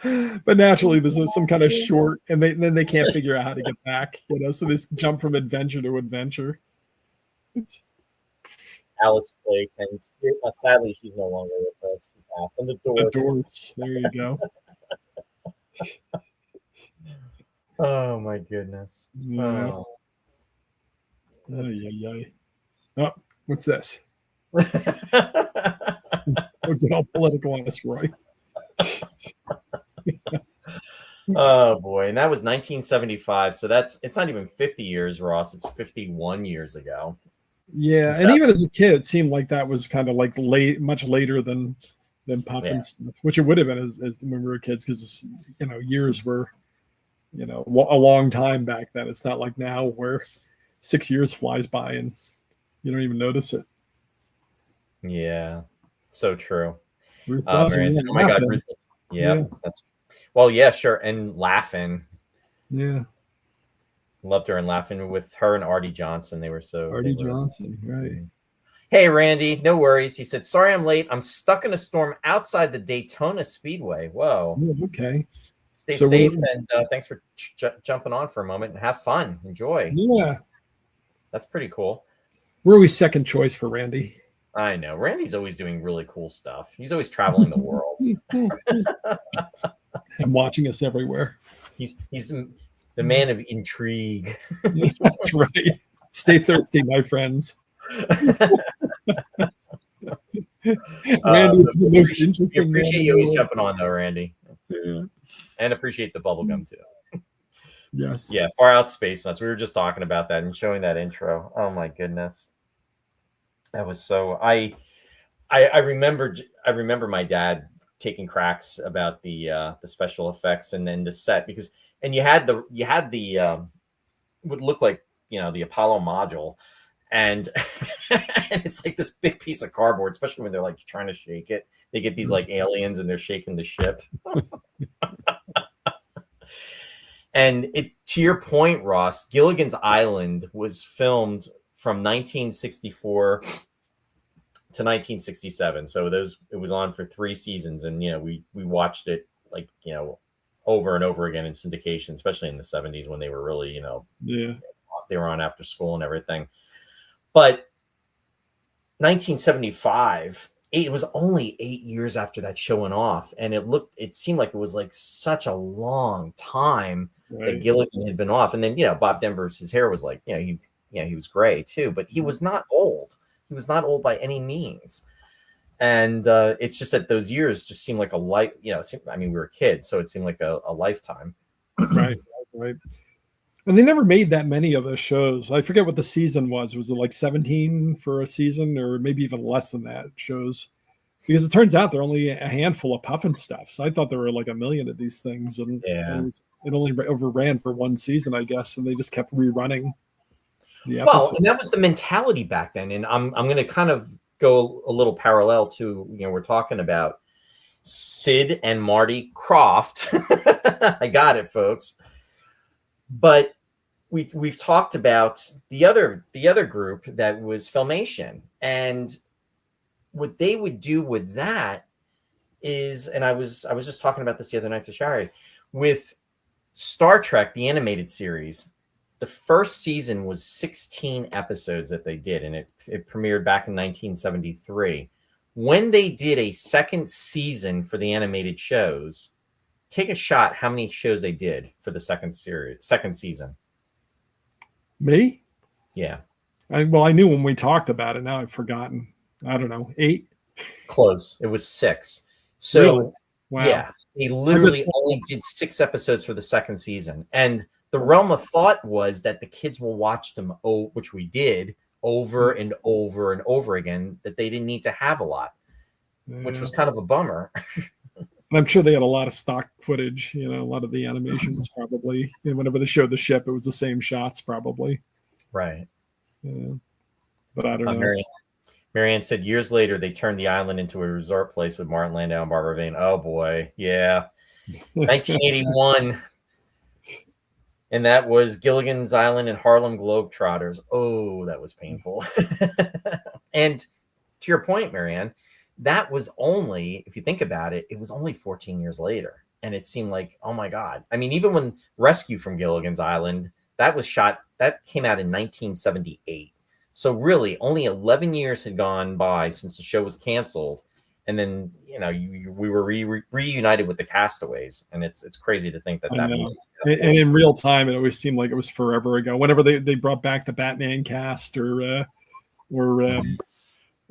But naturally, there's some kind of short, and then they can't figure out how to get back. So this jump from adventure to adventure. It's Alice Flakes, and sadly, she's no longer with us. She passed. And the the Doors. doors. There you go. Oh my goodness. Yeah. Oh. Oh, what's this? We'll get all political on us, Roy. Oh boy, and that was 1975. So it's not even 50 years, Ross. It's 51 years ago. Yeah, and even as a kid, it seemed like that was kind of like much later than Pufnstuf, which it would have been as when we were kids, because years were a long time back then. It's not like now where 6 years flies by and you don't even notice it. Yeah, so true. Ruth Blossom, oh my God, Ruth. Yeah, that's sure, and Laughing. Yeah, loved her, and Laughing with her and Artie Johnson. Johnson, right? Hey, Randy, no worries. He said, "Sorry, I'm late. I'm stuck in a storm outside the Daytona Speedway." Whoa. Okay. Stay safe, and thanks for jumping on for a moment, and have fun. Enjoy. Yeah, that's pretty cool. We're always second choice for Randy. I know. Randy's always doing really cool stuff. He's always traveling the world and watching us everywhere. He's the man of intrigue. That's right. Stay thirsty, my friends. Randy, it's the most interesting. We appreciate you always jumping on, though, Randy. Yeah. And appreciate the bubblegum too. Yes. Yeah, Far Out Space Nuts. We were just talking about that and showing that intro. Oh my goodness. That was so I remember my dad taking cracks about the special effects and then the set, because you had the would look like the Apollo module, and it's like this big piece of cardboard, especially when they're like trying to shake it. They get these like aliens and they're shaking the ship. And to your point, Ross, Gilligan's Island was filmed from 1964 to 1967. So it was on for 3 seasons, and we watched it like over and over again in syndication, especially in the 70s when they were really they were on after school and everything. But 1975, it was only 8 years after that show went off, and it seemed like it was like such a long time that Gilligan had been off. And then Bob Denver's, his hair was like he was gray too, but he was not old. He was not old by any means. And it's just that those years just seemed like a life. I mean, we were kids, so it seemed like a lifetime. Right. And they never made that many of those shows. I forget what the season was. Was it like 17 for a season, or maybe even less than that shows? Because it turns out there are only a handful of Pufnstuf. So I thought there were like a million of these things, and it only overran for 1 season, I guess, and they just kept rerunning the episode. Well, and that was the mentality back then. And I'm going to kind of go a little parallel to we're talking about Sid and Marty Krofft. I got it, folks. But we've talked about the other group that was Filmation, and what they would do with that is, and I was just talking about this the other night to Shari, with Star Trek, the animated series. The first season was 16 episodes that they did, and it premiered back in 1973. When they did a second season for the animated shows, take a shot how many shows they did for the second season. Me? Yeah. I knew when we talked about it. Now I've forgotten. I don't know, 8? Close. It was 6. So really? Wow. Yeah, they literally only did 6 episodes for the second season. And the realm of thought was that the kids will watch them, which we did, over and over and over again, that they didn't need to have a lot, which was kind of a bummer. I'm sure they had a lot of stock footage, a lot of the animations probably. Whenever they showed the ship, it was the same shots probably. Right. But I don't know. Marianne said years later, they turned the island into a resort place with Martin Landau and Barbara Vane. Oh, boy. Yeah. 1981. And that was Gilligan's Island and Harlem Globetrotters. Oh, that was painful. And to your point, Marianne, that was only, if you think about it, it was only 14 years later. and it seemed like, oh my God. I mean, even when Rescue from Gilligan's Island, that came out in 1978. So really, only 11 years had gone by since the show was canceled, and then we were reunited with the castaways, and it's crazy to think that I that know. movie. And in real time, it always seemed like it was forever ago. Whenever they brought back the Batman cast or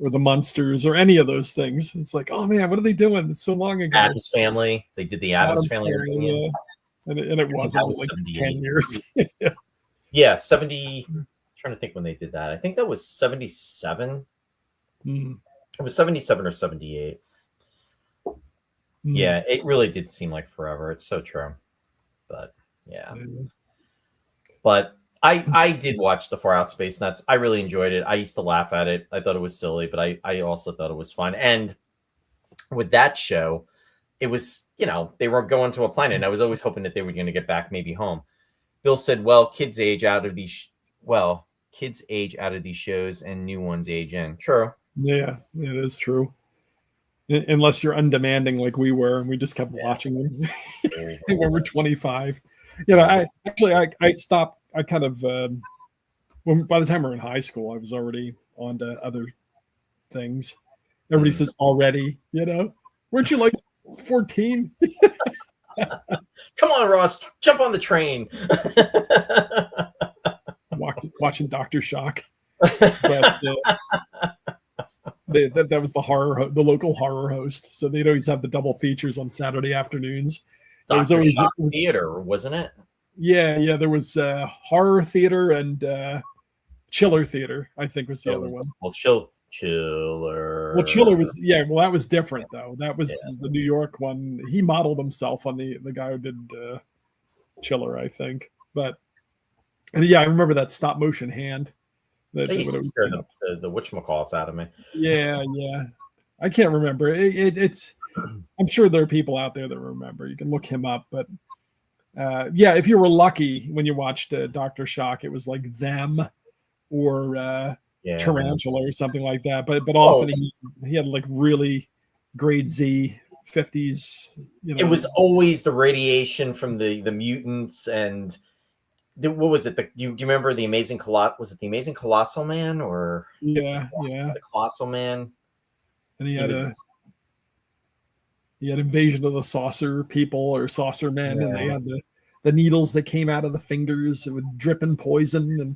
the Munsters or any of those things, it's like, oh man, what are they doing? It's so long ago. Adam's Family. They did the Adam's Family reunion. Yeah. And it wasn't was like 78. 10 years. Yeah, 70. I'm trying to think when they did that. I think that was 77. Mm. It was 77 or 78. Yeah, it really did seem like forever. It's so true. But yeah. But I did watch the Far Out Space Nuts. I really enjoyed it. I used to laugh at it. I thought it was silly, but I also thought it was fun. And with that show, it was, they were going to a planet, and I was always hoping that they were going to get back maybe home. Bill said, well, kids age out of these shows and new ones age in. True. Yeah, it is true. Unless you're undemanding like we were, and we just kept watching them when we're 25. I stopped. I kind of by the time we were in high school, I was already on to other things. Everybody says already, weren't you like 14? Come on, Ross, jump on the train. Watching Dr. Shock. But, that was the local horror host, so they'd always have the double features on Saturday afternoons. Dr. Shock Theater, wasn't it? Yeah. There was horror theater and chiller theater, I think was the other one. Well, Chiller. Well, Chiller was that was different though. That was the New York one. He modeled himself on the guy who did Chiller, I think. But I remember that stop motion hand. They used to scare the whatchamacallits out of me. Yeah. I can't remember. It's. I'm sure there are people out there that remember. You can look him up, but if you were lucky when you watched Dr. Shock, it was like them or Tarantula or something like that. But often he had like really grade Z 50s. It was always the radiation from the mutants and. What was it? Do you remember the Amazing Was it the Amazing Colossal Man or the Colossal Man? And he had Invasion of the Saucer People or Saucer Men, and they had the needles that came out of the fingers with dripping poison, and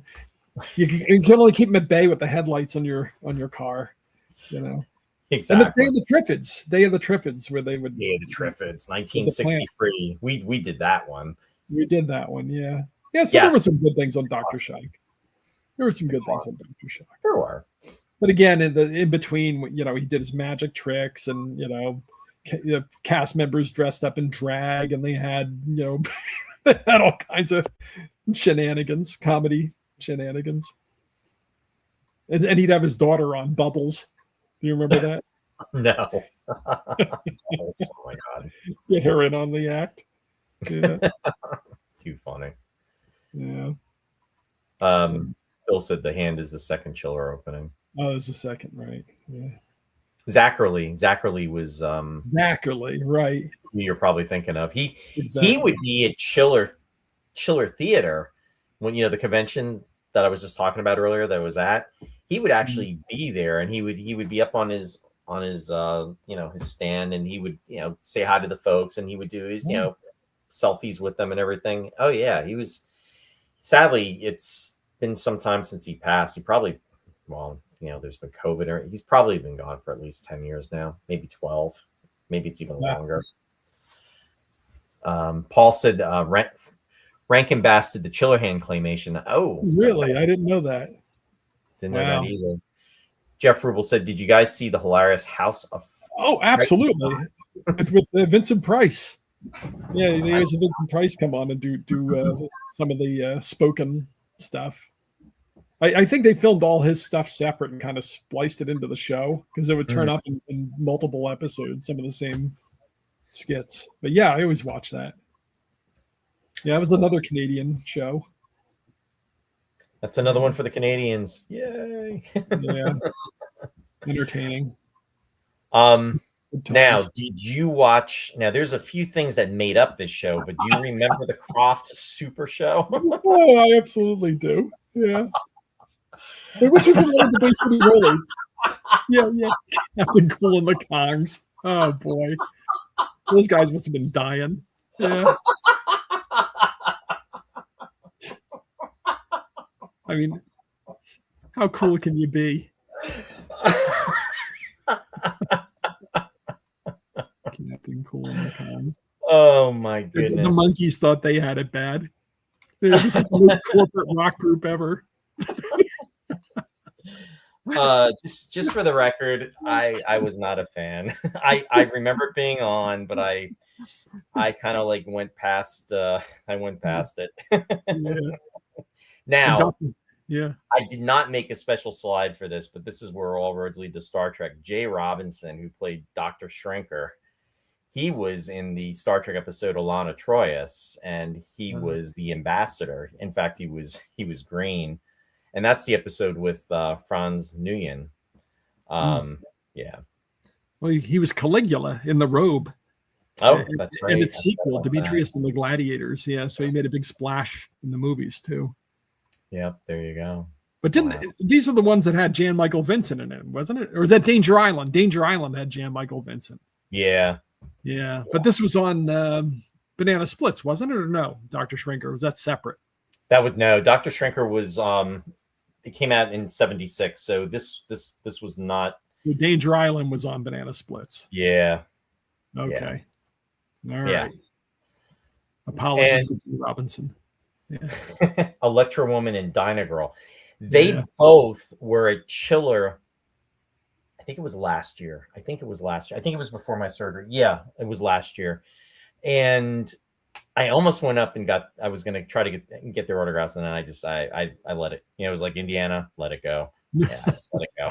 you can only keep them at bay with the headlights on your car, Exactly. And the Day of the Triffids, where they would. Day of the Triffids, 1963. We did that one. We did that one, yeah. Yeah, so there were some good things on Dr. Shock. There were some good things on Dr. Shock. There were. But again, in between, he did his magic tricks, and cast members dressed up in drag, and they had they had all kinds of shenanigans, comedy shenanigans. And he'd have his daughter on Bubbles. Do you remember that? No. Oh my God. Get her in on the act. Yeah. Too funny. Yeah. Bill said the hand is the second Chiller opening. Oh, it was the second, right? Yeah. Zachary was Zachary, right? Who you're probably thinking of. He would be at Chiller Theater when the convention that I was just talking about earlier that I was at. He would actually be there, and he would be up on his his stand, and he would say hi to the folks, and he would do his selfies with them and everything. Oh yeah, he was. Sadly, it's been some time since he passed. He probably, there's been COVID, or he's probably been gone for at least 10 years now, maybe 12, maybe it's even longer. Paul said Rankin Bass did the Chiller Hand claymation. Oh, really? I didn't know that. Didn't know that either. Jeff Rubel said, "Did you guys see the hilarious House of?" Oh, absolutely, with Vincent Price. Yeah, there's a Vincent Price come on and do some of the spoken stuff. I think they filmed all his stuff separate and kind of spliced it into the show because it would turn up in multiple episodes, some of the same skits. But yeah, I always watch that. Yeah, it was another Canadian show. That's another one for the Canadians. Yay! Yeah, entertaining. Good Now, times. did you watch? Now, there's a few things that made up this show, but do you remember the Krofft Super Show? Oh, I absolutely do. Yeah. Which was one of the Bay City Rollers. Yeah. Captain Cool and the Kongs. Oh boy. Those guys must have been dying. Yeah. I mean, how cool can you be? Captain Cool and the Kongs. Oh my The goodness! monkeys thought they had it bad. This is the most corporate rock group ever. Just for the record, I was not a fan. I remember it being on, but I kind of like went past. I went past it. Yeah. Now, yeah. I did not make a special slide for this, but this is where all roads lead to Star Trek. Jay Robinson, who played Dr. Shrinker, he was in the Star Trek episode Alana Troyes, and he was the ambassador. In fact, he was green, and that's the episode with Franz Nguyen. Yeah. Well, he was Caligula in The Robe. Oh, that's right. And its sequel, Demetrius and the Gladiators. Yeah, so he made a big splash in the movies too. Yep, there you go. But these are the ones that had Jan Michael Vincent in it, wasn't it? Or was that Danger Island? Danger Island had Jan Michael Vincent. Yeah. But this was on Banana Splits, wasn't it? Or no, Dr. Shrinker, was that separate? That was no. Dr. Shrinker was it came out in 76, so this was not. The Danger Island was on Banana Splits. Yeah. Okay. Yeah. All right. Yeah. Apologies to Robinson. Yeah. Electra Woman and Dyna Girl. They both were a chiller. I think it was last year. I think it was before my surgery. Yeah, it was last year. And I almost went up and I was going to try to get their autographs. And then I let it, it was like Indiana, let it go. Yeah, I just let it go.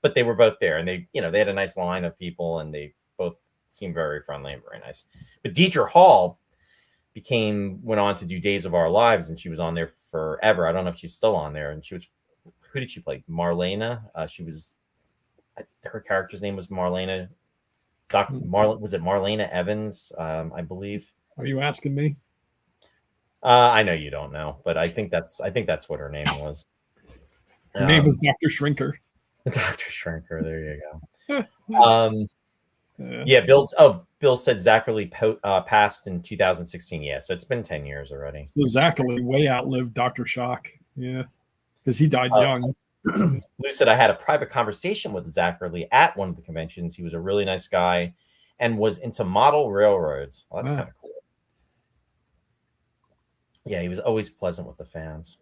But they were both there, and they had a nice line of people, and they both seemed very friendly and very nice. But Deidre Hall went on to do Days of Our Lives, and she was on there forever. I don't know if she's still on there. And who did she play? Marlena. Her character's name was Marlena. Was it Marlena Evans? I believe. Are you asking me? I know you don't know, but I think that's what her name was. Her name was Dr. Shrinker. Dr. Shrinker. There you go. Yeah, Bill said Zachary passed in 2016. Yeah, so it's been 10 years already. So Zachary way outlived Dr. Shock. Yeah, because he died young. Lou said, I had a private conversation with Zachary at one of the conventions. He was a really nice guy and was into model railroads. Well, that's kind of cool. Yeah, he was always pleasant with the fans.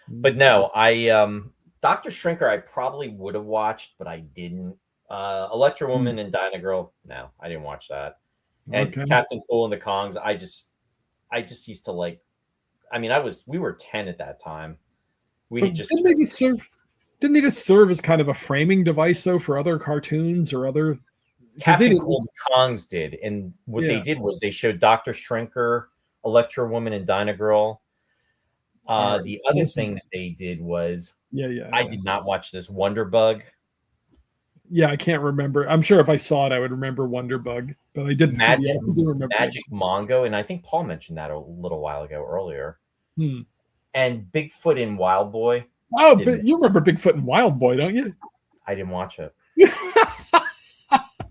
But no, Dr. Shrinker, I probably would have watched, but I didn't. Electra Woman and Dyna Girl, no, I didn't watch that. And Captain Cool and the Kongs, I just used to like. I mean, we were 10 at that time. Didn't they just serve as kind of a framing device though for other cartoons or other? Captain Cool and the Kongs did, and what they did was they showed Dr. Shrinker, Electra Woman, and Dyna Girl. The other thing that they did was, I did not watch this Wonder Bug. Yeah, I can't remember. I'm sure if I saw it, I would remember Wonder Bug, but I didn't. Magic Mongo, and I think Paul mentioned that a little while ago earlier. And Bigfoot and Wild Boy. Oh, but you remember Bigfoot and Wild Boy, don't you? I didn't watch it.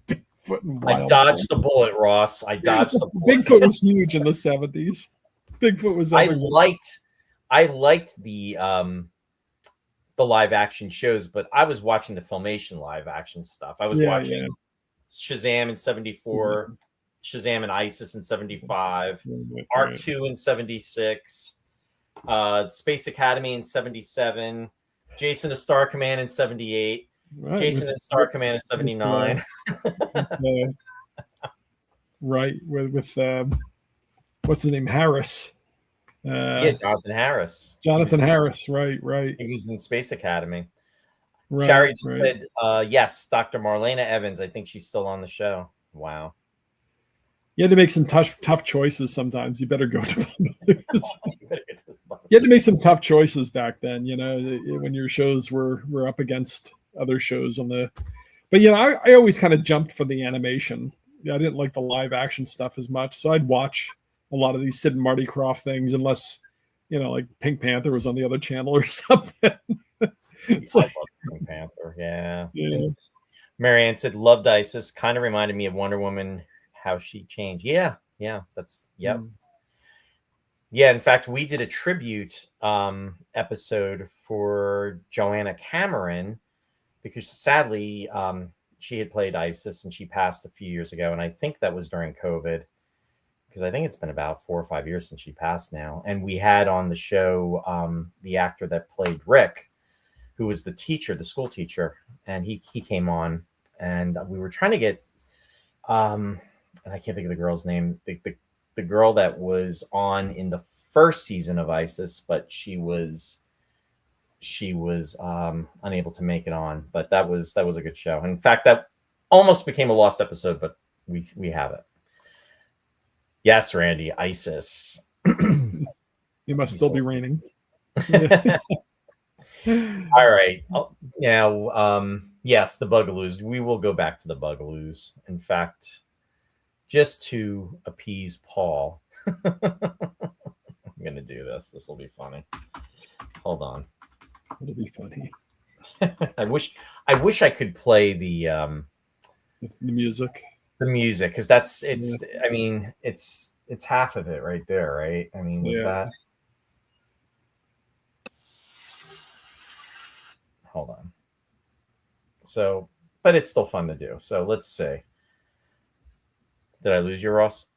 Bigfoot and Wild I dodged the bullet, Ross. I dodged the bullet. Bigfoot was huge in the 70s. Bigfoot was everywhere. I liked the live action shows, but I was watching the Filmation live action stuff. I was watching Shazam in 74, Shazam and ISIS in 75, R2 in 76, Space Academy in 77, Jason the Star Command in 78, Jason and Star Command in 79. Right, with what's his name? Harris. Jonathan Harris. Harris, right. He was in Space Academy. Right, Shari just said, yes, Dr. Marlena Evans. I think she's still on the show. Wow. You had to make some tough choices sometimes. You better go to You had to make some tough choices back then, when your shows were up against other shows on the But I always kind of jumped for the animation. Yeah, I didn't like the live action stuff as much, so I'd watch a lot of these Sid and Marty Krofft things, unless like Pink Panther was on the other channel or something. It's I like, love Pink Panther. Yeah. yeah. Marianne said, loved Isis. Kind of reminded me of Wonder Woman, how she changed. Yeah. That's, yep. Yeah. In fact, we did a tribute episode for Joanna Cameron because sadly, she had played Isis and she passed a few years ago. And I think that was during COVID, because I think it's been about 4 or 5 years since she passed now. And we had on the show the actor that played Rick, who was the teacher, the school teacher. And he came on, and we were trying to get, and I can't think of the girl's name, the girl that was on in the first season of Isis, but she was unable to make it on. But that was a good show. In fact, that almost became a lost episode, but we have it. Yes, Randy, Isis. It must still be raining. All right. Now, yes, the Bugaloos. We will go back to the Bugaloos. In fact, just to appease Paul, I'm going to do this. This will be funny. Hold on. It'll be funny. I wish I could play the music. The music, because it's. I mean, it's half of it right there, right? I mean, with that. Hold on. So, but it's still fun to do. So let's see. Did I lose you, Ross?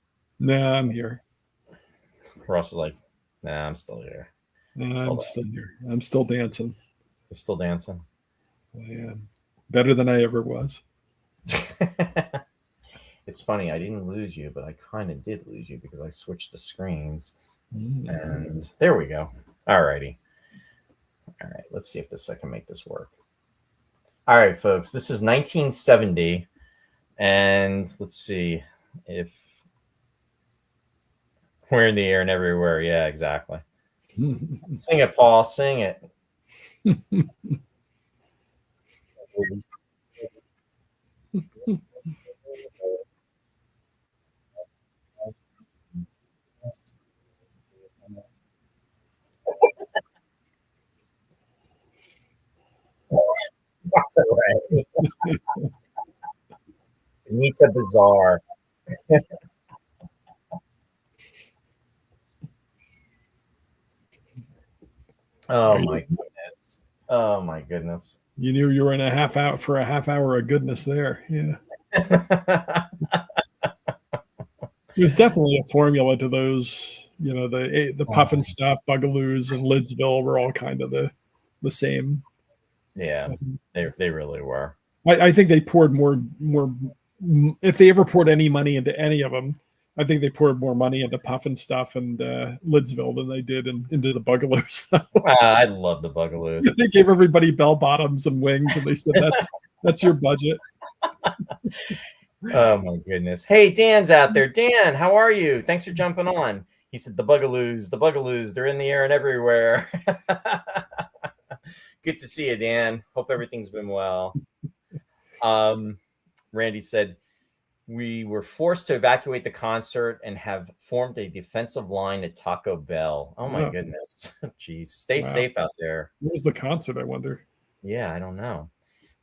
Nah, I'm here. Ross is like, nah, I'm still here. I'm still here. I'm still dancing. You're still dancing? I am. Better than I ever was. It's funny. I didn't lose you, but I kind of did lose you because I switched the screens. And there we go. All righty. All right. Let's see if I can make this work. All right, folks. This is 1970. And let's see if we're in the air and everywhere. Yeah, exactly. Sing it, Paul. Sing it. That's all right. Anita Bazaar. Oh my goodness. Oh my goodness. You knew you were in a half hour of goodness there. Yeah. There's definitely a formula to those, the Pufnstuf, Bugaloos, and Lidsville were all kind of the same. Yeah, they really were. I think they poured more. If they ever poured any money into any of them, I think they poured more money into Pufnstuf and Lidsville than they did into the Bugaloos. I love the Bugaloos. They gave everybody bell bottoms and wings, and they said that's your budget. Oh my goodness. Hey, Dan's out there. Dan, how are you? Thanks for jumping on. He said the Bugaloos, they're in the air and everywhere. Good to see you, Dan. Hope everything's been well. Randy said, we were forced to evacuate the concert and have formed a defensive line at Taco Bell. Oh my goodness. Jeez. Stay safe out there. Where's the concert, I wonder? Yeah, I don't know.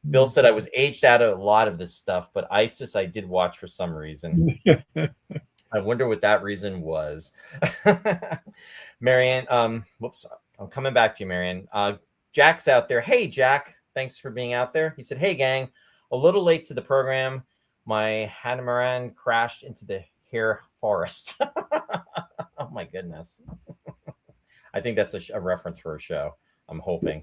Bill said I was aged out of a lot of this stuff, but Isis I did watch for some reason. I wonder what that reason was. Marianne, whoops, I'm coming back to you, Marianne. Jack's out there. Hey, Jack, thanks for being out there. He said, hey, gang, a little late to the program. My Hanamaran crashed into the hair forest. Oh, my goodness. I think that's a reference for a show. I'm hoping.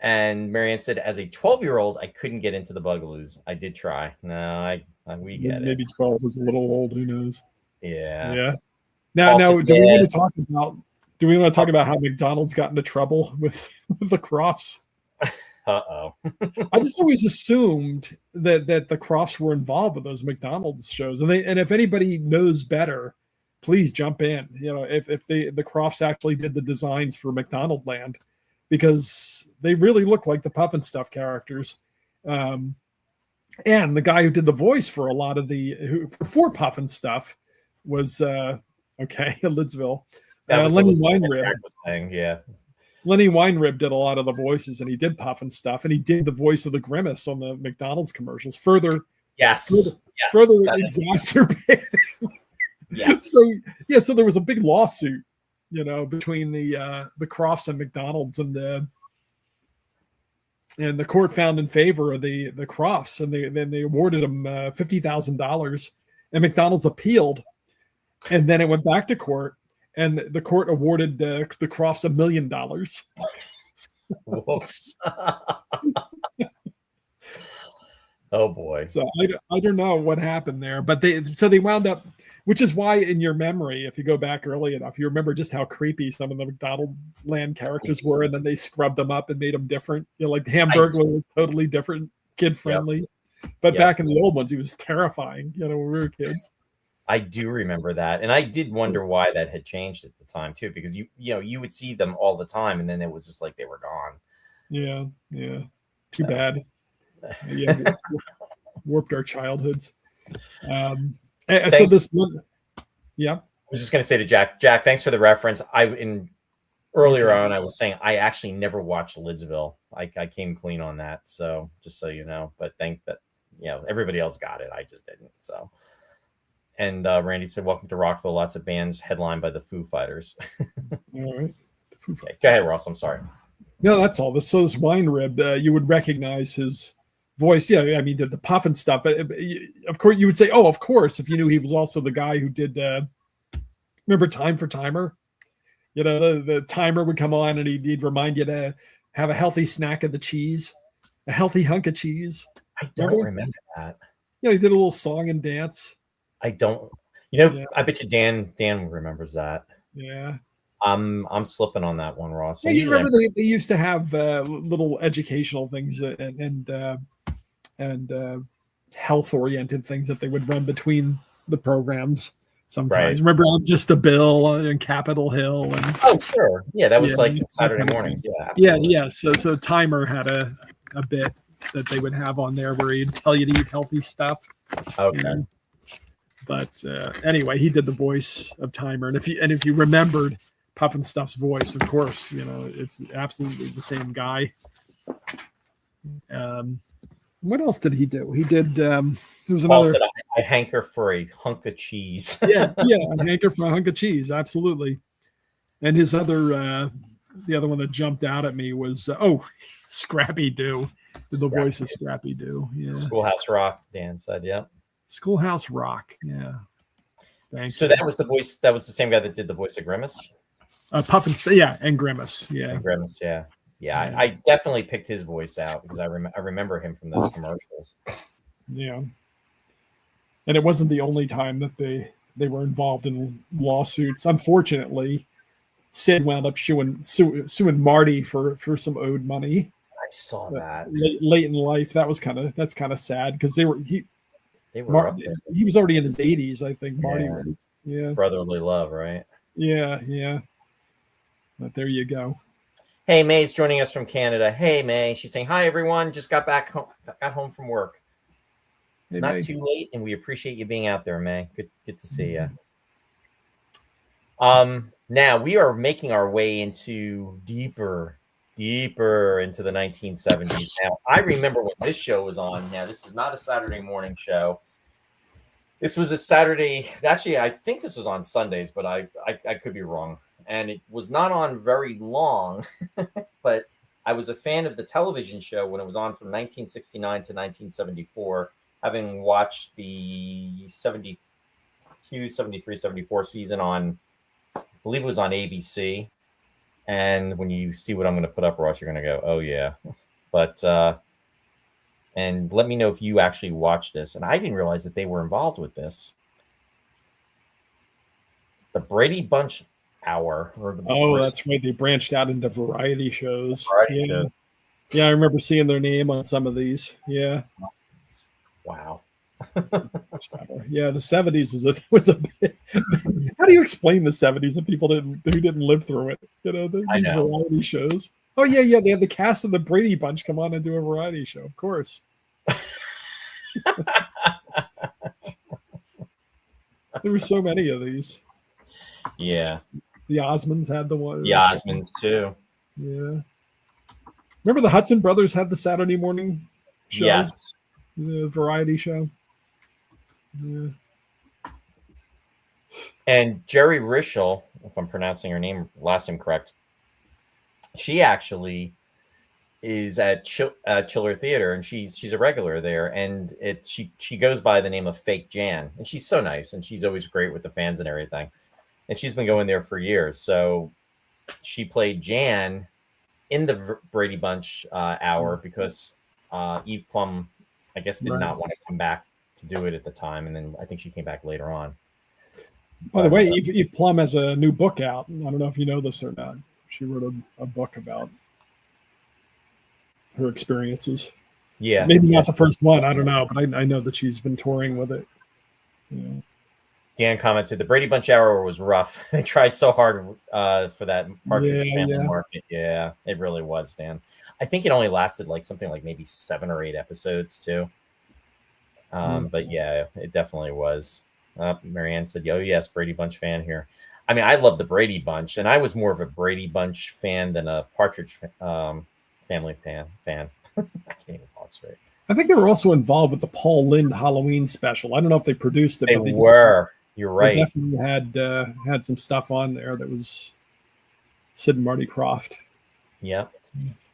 And Marianne said, as a 12-year-old, I couldn't get into the Bugaloos. I did try. No, we get it. Maybe 12 was a little old. Who knows? Yeah. Yeah. Now, do we want to talk about how McDonald's got into trouble with the Kroffts? Uh-oh. I just always assumed that the Kroffts were involved with those McDonald's shows, and if anybody knows better, please jump in. If the Kroffts actually did the designs for McDonald Land, because they really look like the Pufnstuf characters, And the guy who did the voice for a lot of for Pufnstuf was Lidsville. That was Lenny what Weinrib. Jack was saying, yeah. Lenny Weinrib did a lot of the voices, and he did Pufnstuf, and he did the voice of the Grimace on the McDonald's commercials. Further exacerbated. Yes. So there was a big lawsuit, between the Krofts and McDonald's, and the court found in favor of the Krofts, and they awarded them $50,000, and McDonald's appealed, and then it went back to court, and the court awarded the Krofts $1 million. Whoops. Oh boy. So I don't know what happened there, but they wound up, which is why in your memory, if you go back early enough, you remember just how creepy some of the McDonald Land characters were, and then they scrubbed them up and made them different. Like the Hamburglar was totally different, kid friendly, but back in the old ones, he was terrifying. When we were kids. I do remember that, and I did wonder why that had changed at the time too, because you would see them all the time, and then it was just like they were gone. Yeah. Too bad. Yeah, warped our childhoods. So this one, yeah. I was just going to say to Jack, thanks for the reference. Earlier on, I was saying I actually never watched Lidsville. I came clean on that, so just so you know. But everybody else got it. I just didn't. So. And Randy said, "Welcome to Rockville. Lots of bands headlined by the Foo Fighters." All right. Okay. Go ahead, Ross. I'm sorry. No, that's all. This Weinrib, you would recognize his voice. Yeah, I mean, the Pufnstuf. Of course, you would say, "Oh, of course," if you knew he was also the guy who did. Remember Time for Timer? The timer would come on, and he'd remind you to have a healthy snack of the cheese, a healthy hunk of cheese. I don't remember that. He did a little song and dance. I don't. I bet you Dan remembers that. Yeah. I'm slipping on that one, Ross. Yeah, you remember they used to have little educational things and health-oriented things that they would run between the programs sometimes. Right. Remember Just a Bill and Capitol Hill? Oh, sure. Yeah, that was like Saturday mornings. Yeah, absolutely. Yeah. So Timer had a bit that they would have on there where he'd tell you to eat healthy stuff. Okay. But anyway, he did the voice of Timer, and if you remembered Pufnstuf's voice, of course, it's absolutely the same guy. What else did he do? He did. There was Paul another. Said, I hanker for a hunk of cheese. yeah, I hanker for a hunk of cheese. Absolutely. And his the other one that jumped out at me was Scrappy Doo. The voice of Scrappy Doo. Yeah. Schoolhouse Rock. Dan said, yeah. Schoolhouse Rock. Yeah. Thanks. So that was the voice. That was the same guy that did the voice of Grimace. Pufnstuf, yeah, and Grimace, yeah. And Grimace, yeah. I definitely picked his voice out because I remember him from those commercials. Yeah, and it wasn't the only time that they were involved in lawsuits. Unfortunately, Sid wound up suing Marty for some owed money. I saw that late in life. That's kind of sad because he was already in his 80s, I think. Marty was. Yeah. Brotherly love, right? Yeah. But there you go. Hey, May's joining us from Canada. Hey, May. She's saying, hi, everyone. Just got home from work. Hey, Not May. Too late, and we appreciate you being out there, May. Good to see you. Now, we are making our way into deeper into the 1970s. Now, I remember when this show was on. Now, this is not a Saturday morning show. This was a Saturday. Actually, I think this was on Sundays, but I could be wrong. And it was not on very long, but I was a fan of the television show when it was on from 1969 to 1974, having watched the 72, 73, 74 season on, I believe it was on ABC. And when you see what I'm going to put up, Ross, you're going to go, oh, yeah. But, and let me know if you actually watched this. And I didn't realize that they were involved with this. The Brady Bunch Hour. That's right. They branched out into variety shows. Yeah, I remember seeing their name on some of these. Yeah. Wow. Yeah, the 70s was a bit. How do you explain the 70s to people who didn't live through it? These variety shows. Oh yeah, they had the cast of the Brady Bunch come on and do a variety show. Of course. There were so many of these. Yeah. The Osmonds had the one. The Osmonds too. Yeah. Remember the Hudson brothers had the Saturday morning show? Yes. The variety show. Yeah. And Jerry Rishel, if I'm pronouncing her last name correct, she actually is at Chiller Theater, and she's a regular there, and she goes by the name of Fake Jan, and she's so nice, and she's always great with the fans and everything, and she's been going there for years. So she played Jan in the Brady Bunch hour because Eve Plum, I guess, did not want to come back to do it at the time, and then I think she came back later on. By the way, Eve Plum has a new book out. I don't know if you know this or not. She wrote a book about her experiences. Yeah. Maybe not the first one. I don't know, but I know that she's been touring with it. Yeah. Dan commented, the Brady Bunch hour was rough. They tried so hard for that Partridge Family market. Yeah, it really was, Dan. I think it only lasted something like maybe 7 or 8 episodes too. But yeah, it definitely was. Marianne said, oh yes, Brady Bunch fan here. I mean, I love the Brady Bunch, and I was more of a Brady Bunch fan than a Partridge Family fan. I can't even talk straight. I think they were also involved with the Paul Lynde Halloween special. I don't know if they produced it. They were. You're right. They definitely had some stuff on there that was Sid and Marty Krofft. Yeah.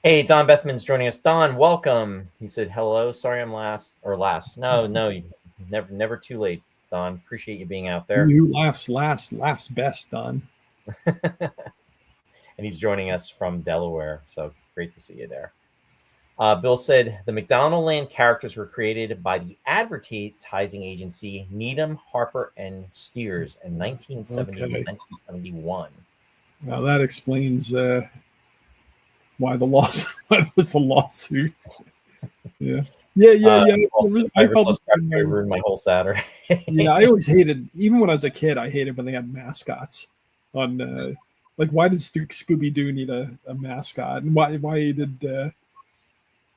Hey, Don Bethman's joining us. Don, welcome. He said hello. Sorry, I'm last. No, never too late. Don, appreciate you being out there. Who laughs last laughs best, Don. And he's joining us from Delaware, so great to see you there. Bill said the McDonaldland characters were created by the advertising agency Needham, Harper, and Steers in 1970 and 1971. Now that explains why was the lawsuit. Yeah. I ruined my whole Saturday. Yeah, I always hated, even when I was a kid, I hated when they had mascots on. Why did Scooby-Doo need a mascot? And why did?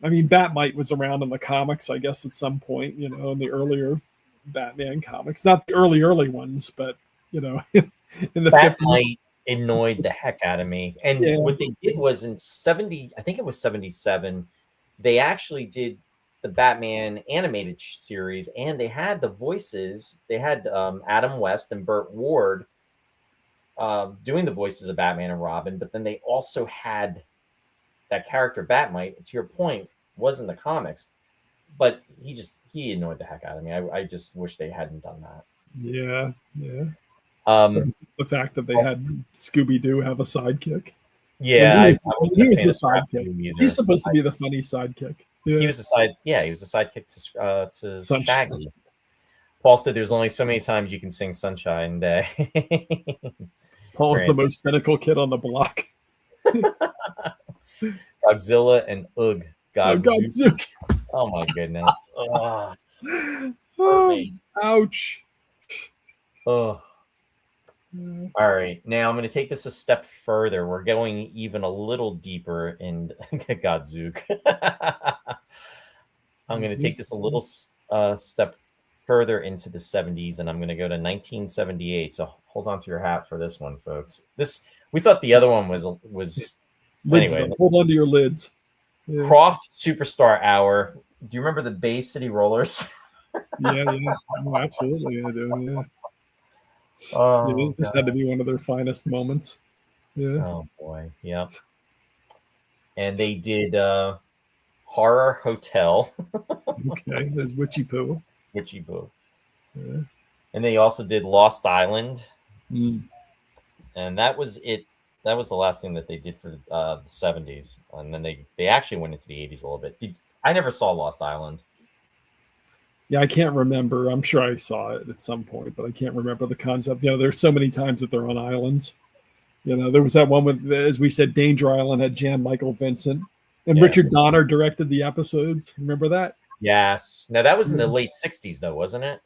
I mean, Batmite was around in the comics, I guess, at some point. In the earlier Batman comics, not the early ones, but in the Batmite 50s. Annoyed the heck out of me. And what they did was in 70, I think it was 77, they actually did the Batman animated series, and they had the voices. They had Adam West and Burt Ward doing the voices of Batman and Robin, but then they also had that character Batmite, to your point, was in the comics, but he annoyed the heck out of me. I just wish they hadn't done that. Yeah. The fact that they had Scooby-Doo have a sidekick. Yeah, he was the sidekick. He's supposed to be the funny sidekick. Yeah. He was the sidekick to Shaggy. Paul said there's only so many times you can sing Sunshine Day. Paul's the most cynical kid on the block. Godzilla and Ugg. Godzilla. Oh my goodness. Ouch. Oh. All right. Now I'm going to take this a step further. We're going even a little deeper in Godzook. I'm going to take this a little step further into the 70s, and I'm going to go to 1978. So hold on to your hat for this one, folks. We thought the other one was anyway. Hold on to your lids. Yeah. Krofft Superstar Hour. Do you remember the Bay City Rollers? Yeah. Oh, absolutely, I do. Yeah. This had to be one of their finest moments. Yeah. Oh boy, yeah. And they did Horror Hotel. Okay, there's Witchy Poo. Yeah. And they also did Lost Island. And that was it. That was the last thing that they did for the 70s. And then they actually went into the 80s a little bit. I never saw Lost Island. Yeah, I can't remember. I'm sure I saw it at some point, but I can't remember the concept. There's so many times that they're on islands. There was that one with, as we said, Danger Island had Jan Michael Vincent, and Richard Donner directed the episodes. Remember that? Yes. Now that was in the late 60s, though, wasn't it?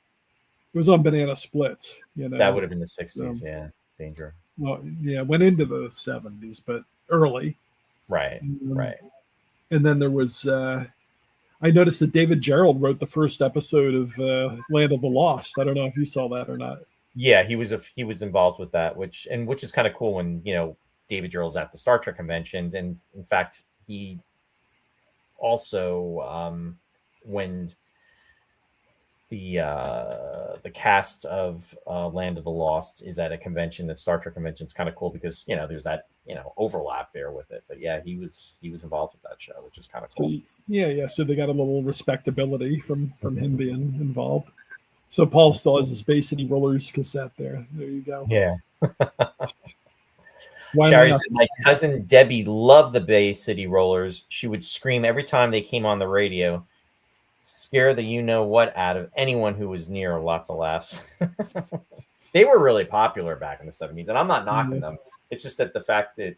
It was on Banana Splits. That would have been the 60s. Yeah, Danger. Well, yeah, went into the 70s, but early. Right. And then there was. I noticed that David Gerald wrote the first episode of Land of the Lost. I don't know if you saw that or not. Yeah, he was involved with that, which is kind of cool when David Gerald's at the Star Trek conventions, and in fact he also when the cast of Land of the Lost is at a convention, that Star Trek convention, is kind of cool because there's that overlap there with it. But yeah, he was involved with that show, which is kind of cool. So they got a little respectability from him being involved. So Paul still has his Bay City Rollers cassette there. There you go. Yeah. Shari said, my cousin Debbie loved the Bay City Rollers. She would scream every time they came on the radio. Scare the you-know-what out of anyone who was near. Lots of laughs. They were really popular back in the 70s, and I'm not knocking them. It's just that the fact that,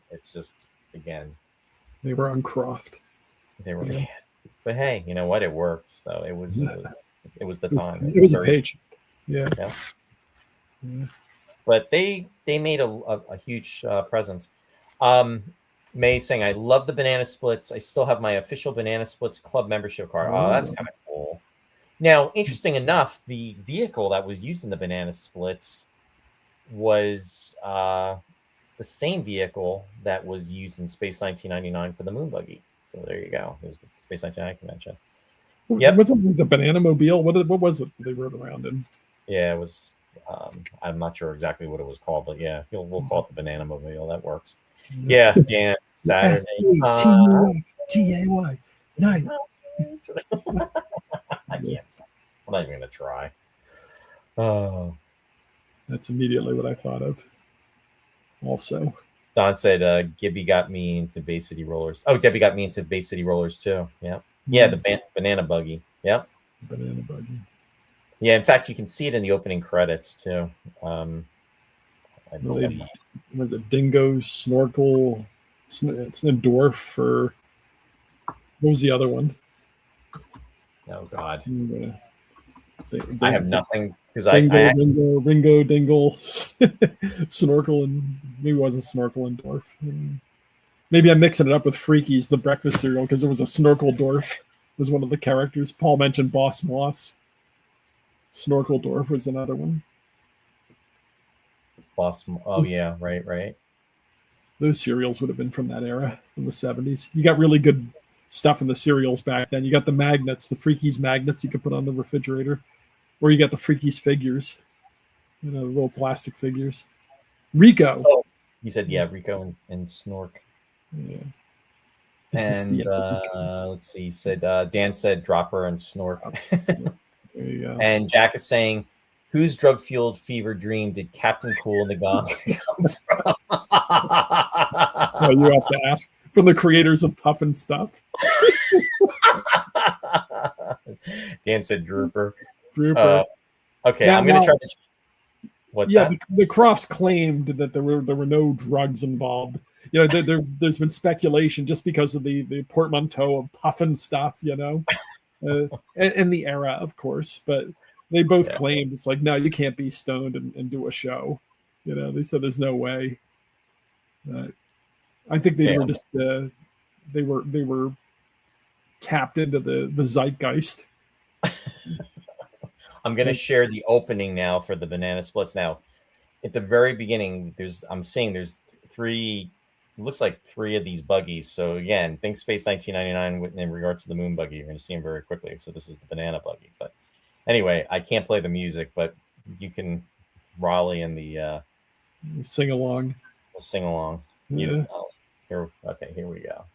it's just, again. They were on Krofft. They were, but hey, you know what? It worked. So it was the time. It was a page. Yeah. But they made a huge presence. May saying, I love the Banana Splits. I still have my official Banana Splits club membership card. Oh, that's kind of cool. Now, interesting enough, the vehicle that was used in the Banana Splits was the same vehicle that was used in Space 1999 for the Moon Buggy. So there you go. It was the Space 1999 convention. Yep. Was the Banana Mobile? What was it they rode around in? Yeah, it was. I'm not sure exactly what it was called, but yeah, we'll call it the Banana Mobile. That works. Yeah, Dan, Saturday. S-A-T-U-T-A-Y. Night. I can't. I'm not even going to try. Oh. That's immediately what I thought of. Also. Don said, Gibby got me into Bay City Rollers. Oh, Debbie got me into Bay City Rollers too. Yeah. Yeah, the Banana Buggy. Yep. Banana Buggy. Yeah, in fact, you can see it in the opening credits too. I believe. Was it Dingo, Snorkel, it's a Dwarf, or what was the other one? Oh God. I have nothing because Ringo, Dingle, Snorkel, and maybe it wasn't Snorkel and Dwarf. Maybe I'm mixing it up with Freakies, the breakfast cereal, because there was a Snorkel Dwarf was one of the characters. Paul mentioned Boss Moss. Snorkel Dwarf was another one. Oh yeah, right. Those cereals would have been from that era, from the 70s. You got really good stuff in the cereals back then. You got the magnets, the Freakies magnets you could put on the refrigerator, or you got the Freakies figures, the little plastic figures. Rico. Oh, he said, yeah, Rico and Snork. Yeah. And let's see. He said Dan said Dropper and Snork. There you go. And Jack is saying, whose drug-fueled fever dream did Captain Cool and the Gong come from? Well, you have to ask from the creators of Pufnstuf. Dan said Drooper. Okay, now, I'm going to try this. What's that? The Krofts claimed that there were no drugs involved. There's been speculation just because of the portmanteau of Pufnstuf, and the era, of course. But they both claimed it's like, no, you can't be stoned and do a show. They said there's no way. I think they were just they were tapped into the zeitgeist. I'm going to share the opening now for the Banana Splits. Now, at the very beginning, I'm seeing there's three. It looks like three of these buggies. So again, think Space 1999 in regards to the Moon Buggy. You're going to see them very quickly. So this is the Banana Buggy. But anyway, I can't play the music, but you can Raleigh and the sing along. Sing along. Yeah. Here we go.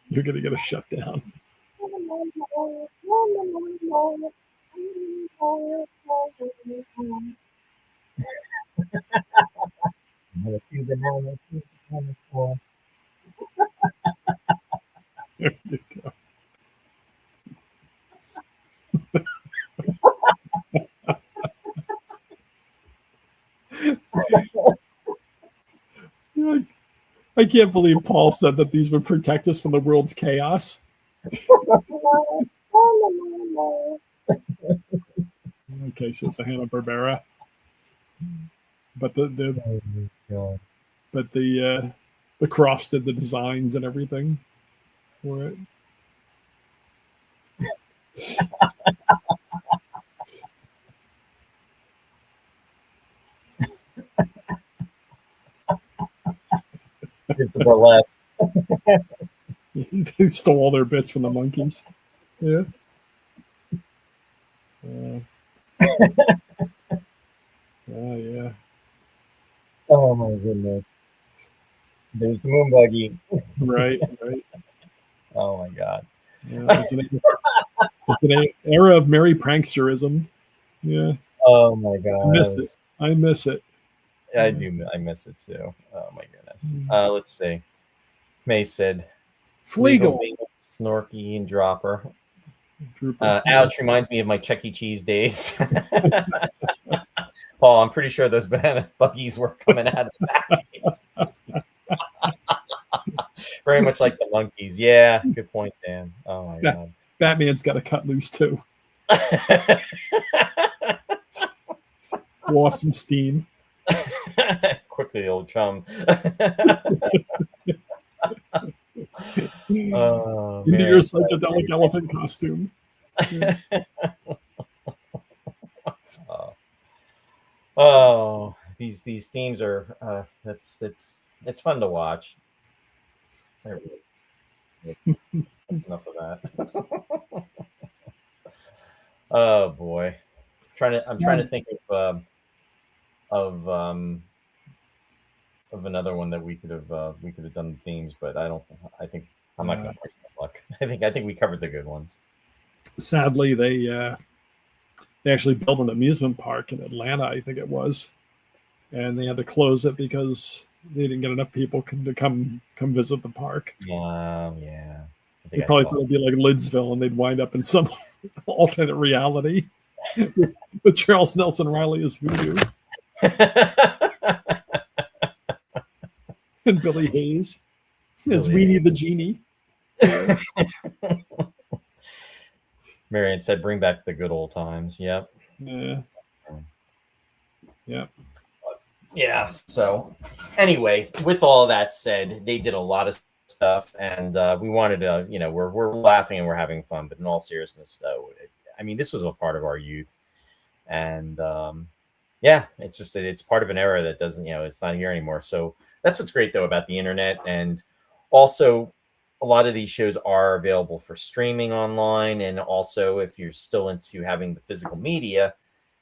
You're gonna get a shutdown. There you go. I can't believe Paul said that these would protect us from the world's chaos. Okay, so it's a Hanna-Barbera. But the but the Krofts did the designs and everything for it. It's the burlesque. They stole all their bits from the monkeys. Yeah. Oh yeah. Oh my goodness. There's the moon buggy. Right. Oh my god. Yeah, it's an era of merry pranksterism. Yeah. Oh my god. I miss it. I do. I miss it too. Oh my goodness. Let's see. May said, Fleagle, Snorky, and Dropper. Ouch, reminds me of my Chuck E. Cheese days. Paul, I'm pretty sure those banana buggies were coming out of the back. Very much like the monkeys. Yeah, good point, Dan. Oh my god. Batman's got to cut loose too. Blow off some steam. Quickly, old chum. Into your psychedelic elephant costume. Yeah. Oh, these themes are it's fun to watch. Enough of that. Oh boy, I'm trying to think of another one that we could have done the themes, but I think I'm not going to push my luck. I think we covered the good ones. Sadly, they actually built an amusement park in Atlanta, I think it was, and they had to close it because they didn't get enough people to come visit the park. Yeah. They probably thought it'd be like Lidsville, and they'd wind up in some alternate reality with Charles Nelson Riley as Voodoo and Billy Hayes as Weenie the Genie. Marianne said, "Bring back the good old times." Yep. Yeah. So, anyway, with all that said, they did a lot of stuff, and we wanted to, we're laughing and we're having fun, but in all seriousness, though, this was a part of our youth, and it's part of an era that doesn't, it's not here anymore. So that's what's great though about the internet, and also a lot of these shows are available for streaming online, and also if you're still into having the physical media,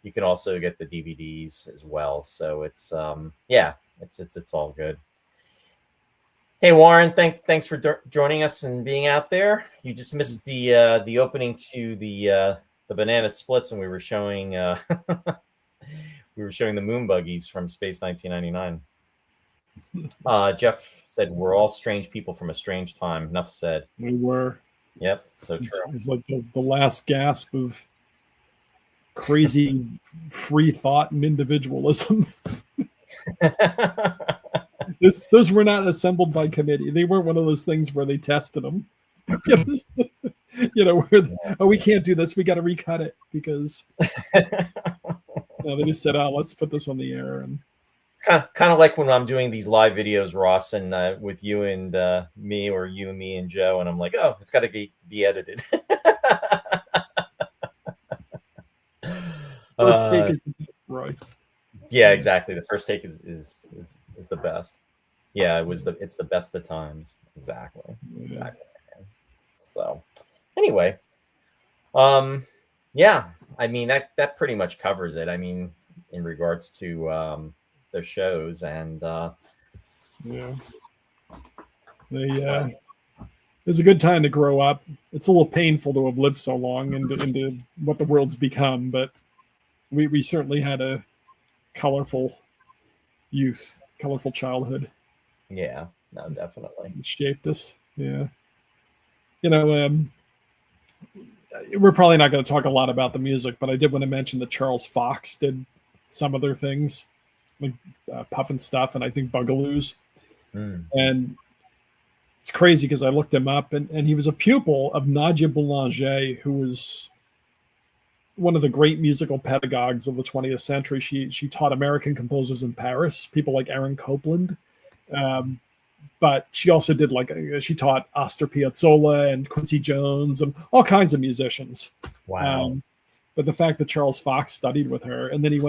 you can also get the DVDs as well. So it's it's all good. Hey Warren, thanks for joining us and being out there. You just missed the opening to the banana splits, and we were showing the moon buggies from Space 1999. Jeff said, "We're all strange people from a strange time." Enough said. We were. Yep, so true. It was like the last gasp of crazy free thought and individualism. Those were not assembled by committee. They weren't one of those things where they tested them. We can't do this. We got to recut it because they just said, "Oh, let's put this on the air." And kind of like when I'm doing these live videos, Ross, and with you and me, or you and me and Joe, and I'm like, "Oh, it's got to be edited." First take is the best, Roy. Yeah, exactly. The first take is the best. Yeah, it's the best of times. Exactly. So, anyway, that pretty much covers it. In regards to their shows, and it was a good time to grow up. It's a little painful to have lived so long into what the world's become, but we certainly had a colorful youth, colorful childhood. Yeah, no, definitely. It shaped us. Yeah. We're probably not going to talk a lot about the music, but I did want to mention that Charles Fox did some of their things, like Pufnstuf, and I think Bugaloos. And it's crazy because I looked him up, and he was a pupil of Nadia Boulanger, who was one of the great musical pedagogues of the 20th century. She taught American composers in Paris, people like Aaron Copland. But she also did she taught Astor Piazzolla and Quincy Jones and all kinds of musicians. Wow. But the fact that Charles Fox studied with her, and then he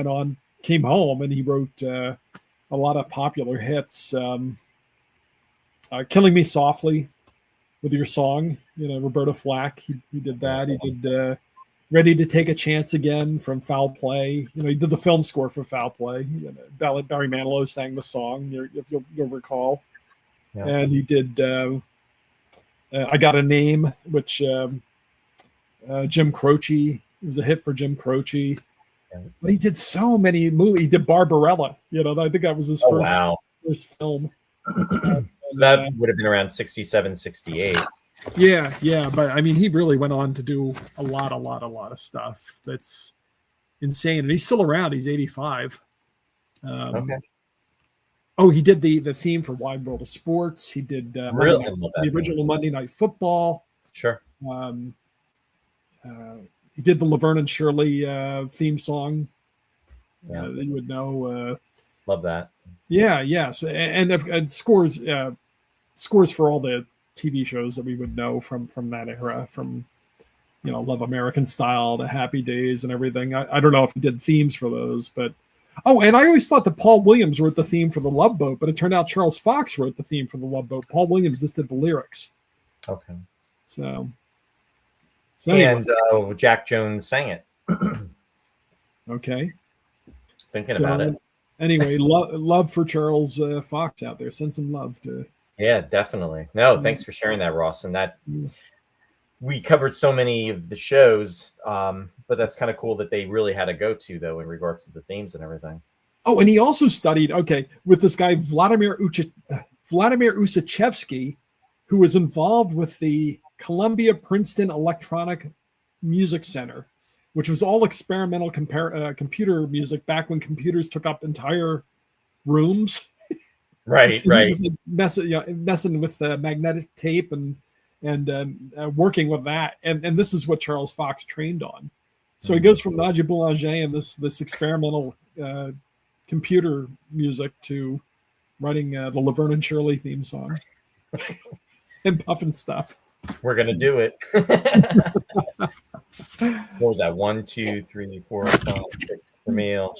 came home and he wrote a lot of popular hits. Killing Me Softly with Your Song, Roberta Flack, he did that. He did Ready to Take a Chance Again from Foul Play. He did the film score for Foul Play. Barry Manilow sang the song, you'll recall. Yeah. And he did I Got a Name, which Jim Croce, it was a hit for Jim Croce. Yeah. But he did so many movies. He did Barbarella. I think that was his first film. So that would have been around 67, 68. Yeah. But I mean, he really went on to do a lot of stuff. That's insane. And he's still around. He's 85. Okay. Oh, he did the theme for Wide World of Sports. He did the original Monday Night Football. Sure. He did the Laverne and Shirley theme song. That you would know. Love that. Yeah, yes, and scores for all the TV shows that we would know from that era, from Love American Style to Happy Days and everything. I don't know if he did themes for those, but and I always thought that Paul Williams wrote the theme for The Love Boat, but it turned out Charles Fox wrote the theme for The Love Boat. Paul Williams just did the lyrics. Okay. So anyway. And Jack Jones sang it. Okay. Thinking about it. Anyway, love for Charles Fox out there. Send some love to. Yeah, definitely. No, thanks for sharing that, Ross. And that we covered so many of the shows, but that's kind of cool that they really had a go-to though in regards to the themes and everything. Oh, and he also studied with this guy Vladimir Ussachevsky, who was involved with the Columbia Princeton Electronic Music Center, which was all experimental computer music back when computers took up entire rooms. Right, so right. He was messing with magnetic tape and working with that, and this is what Charles Fox trained on. So he goes from Nadia Boulanger and this experimental computer music to writing the Laverne and Shirley theme song and Pufnstuf. We're gonna do it. What was that? 1, 2, 3, 4, 5, 6 Camille,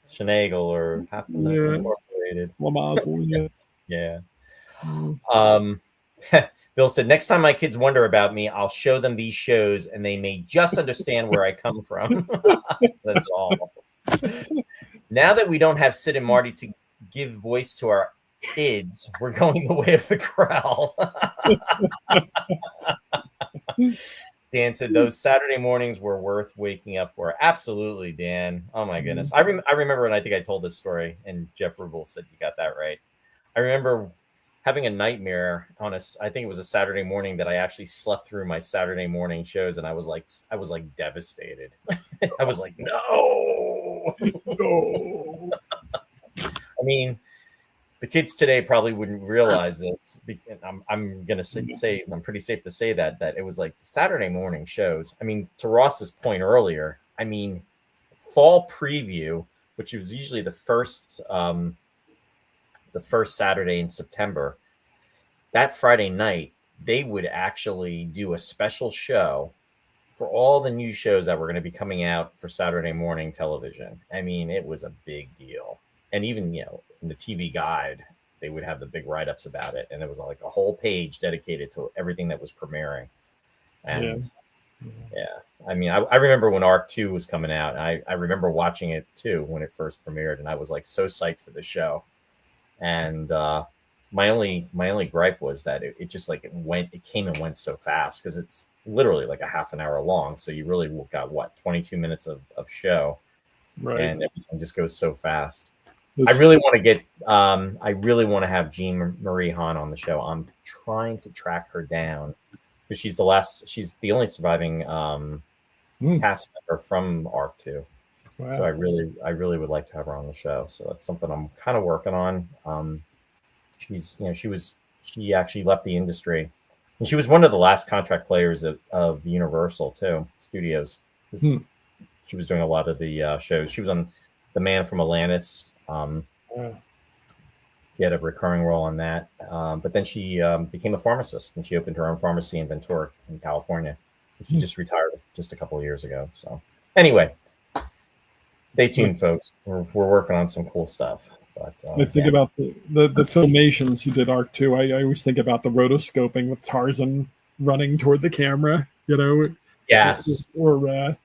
Schneegel, or Half Incorporated. Lamazel, yeah. Bill said, next time my kids wonder about me, I'll show them these shows and they may just understand where I come from. That's all. Now that we don't have Sid and Marty to give voice to our kids, we're going the way of the crowd. Dan said those Saturday mornings were worth waking up for. Absolutely, Dan. Oh my goodness. I remember, and I think I told this story, and Jeff Rubel said you got that right. I remember having a nightmare on I think it was a Saturday morning that I actually slept through my Saturday morning shows, and I was like devastated. I was like, no. I mean, the kids today probably wouldn't realize this. I'm gonna say I'm pretty safe to say that it was like the Saturday morning shows. I mean, to Ross's point earlier, I mean, fall preview, which was usually the first Saturday in September, that Friday night they would actually do a special show for all the new shows that were going to be coming out for Saturday morning television. I mean, it was a big deal. And even, in the TV guide, they would have the big write-ups about it. And it was like a whole page dedicated to everything that was premiering. And I mean, I remember when Arc 2 was coming out. I remember watching it too when it first premiered. And I was like so psyched for the show. And my only gripe was that it just like it came and went so fast because it's literally like a half an hour long. So you really got 22 minutes of show. Right. And everything just goes so fast. I really want to have Jean Marie Hahn on the show. I'm trying to track her down because she's the only surviving cast member from Arc 2. Wow. So I really would like to have her on the show. So that's something I'm kind of working on. She actually left the industry, and she was one of the last contract players of Universal Studios. She was doing a lot of the shows. She was on The Man from Atlantis. get a recurring role on that. But then she became a pharmacist, and she opened her own pharmacy in Ventura, in California. And she just retired just a couple of years ago. So anyway, stay tuned, folks. We're working on some cool stuff. But I think about the Filmations who did Arc 2. I always think about the rotoscoping with Tarzan running toward the camera, Yes. Or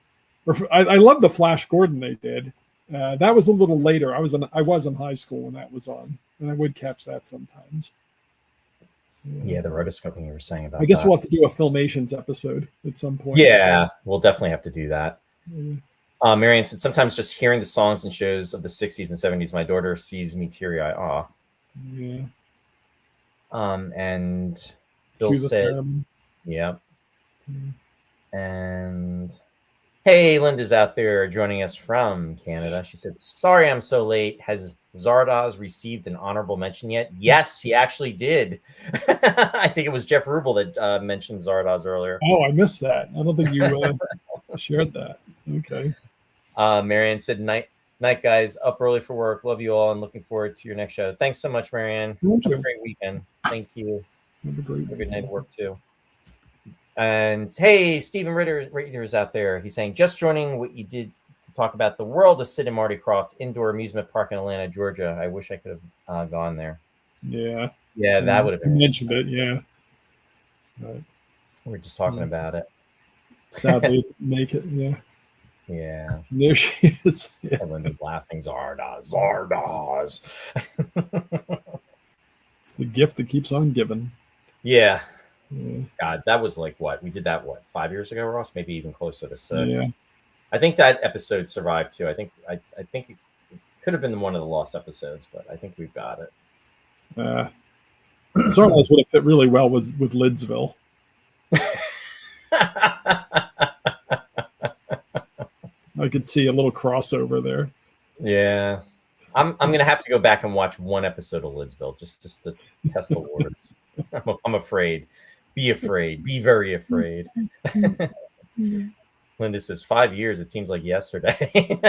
I love the Flash Gordon they did. That was a little later. I was in high school when that was on, and I would catch that sometimes. Yeah, the rotoscoping you were saying about. I guess we'll have to do a Filmations episode at some point. Yeah, we'll definitely have to do that. Yeah. Marianne said, sometimes just hearing the songs and shows of the 60s and 70s, my daughter sees me teary-eyed. Aw. Yeah. And Bill said, yeah. And hey, Linda's out there joining us from Canada. She said, sorry I'm so late. Has Zardoz received an honorable mention yet? Yes, he actually did. I think it was Jeff Rubel that mentioned Zardoz earlier. Oh, I missed that. I don't think you shared that. Okay. Marianne said, night, guys. Up early for work. Love you all and looking forward to your next show. Thanks so much, Marianne. Have a great weekend. Thank you. Have a great good night at work, too. And hey, Stephen Ritter is out there. He's saying, just joining what you did to talk about the world of Sid and Marty Krofft indoor amusement park in Atlanta, Georgia. I wish I could have gone there. Yeah. Yeah, that would have been. You mentioned it, yeah. But we're just talking about it. Sadly, make it, yeah. Yeah. There she is. Yeah. Linda's laughing. Zardoz. It's the gift that keeps on giving. Yeah. Yeah. God, that was like what? We did that, 5 years ago, Ross? Maybe even closer to 6. Yeah. I think that episode survived too. I think it could have been one of the lost episodes, but I think we've got it. Zardoz would have fit really well with Lidsville. I could see a little crossover there. Yeah. I'm gonna have to go back and watch one episode of Lidsville just to test the waters. I'm afraid. Be afraid. Be very afraid. Linda says 5 years. It seems like yesterday.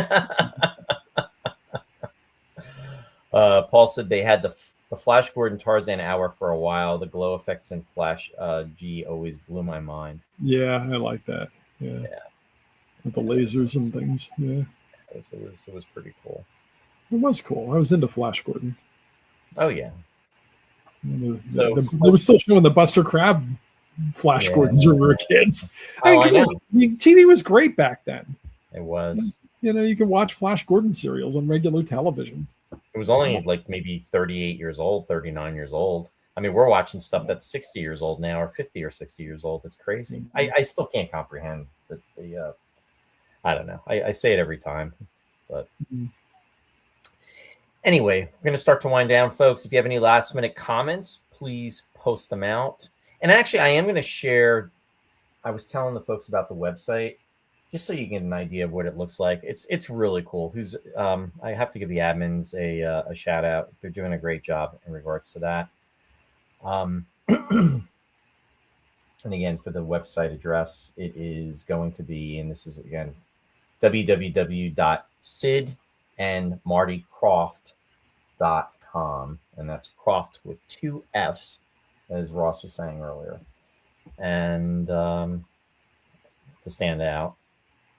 Paul said they had the Flash Gordon Tarzan hour for a while. The glow effects in Flash G always blew my mind. Yeah, I like that. Yeah. With the lasers and things. Yeah. It was pretty cool. It was cool. I was into Flash Gordon. Oh yeah. They were still showing the Buster Crab Flash Gordons when we were kids. I mean, TV was great back then. It was. You could watch Flash Gordon serials on regular television. It was only like maybe 38 years old, 39 years old. I mean, we're watching stuff that's 60 years old now, or 50 or 60 years old. It's crazy. I still can't comprehend the I don't know. I say it every time, but anyway, we're going to start to wind down, folks. If you have any last minute comments, please post them out. And actually, I am going to share. I was telling the folks about the website just so you get an idea of what it looks like. It's really cool. I have to give the admins a shout out. They're doing a great job in regards to that. And again, for the website address, it is going to be, and this is again, www.sidandmartykroft.com, and that's Krofft with 2 F's, as Ross was saying earlier. And to stand out,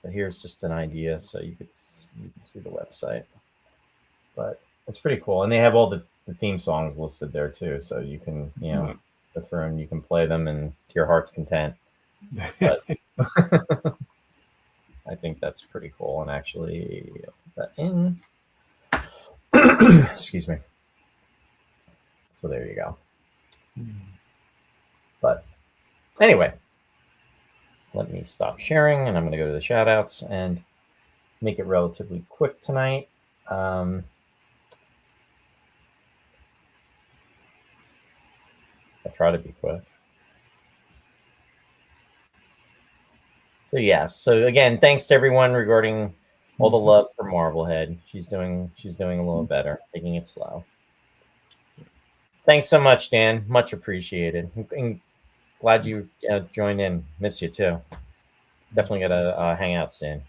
but here's just an idea so you can see the website. But it's pretty cool, and they have all the theme songs listed there too, so you can go through and you can play them and to your heart's content. But I think that's pretty cool, and actually I'll put that in. Excuse me. So there you go. But anyway, let me stop sharing, and I'm going to go to the shout outs and make it relatively quick tonight. I try to be quick. So yes. So again, thanks to everyone regarding all the love for Marblehead. She's doing a little better, taking it slow. Thanks so much, Dan. Much appreciated. And glad you joined in. Miss you too. Definitely gotta hang out soon.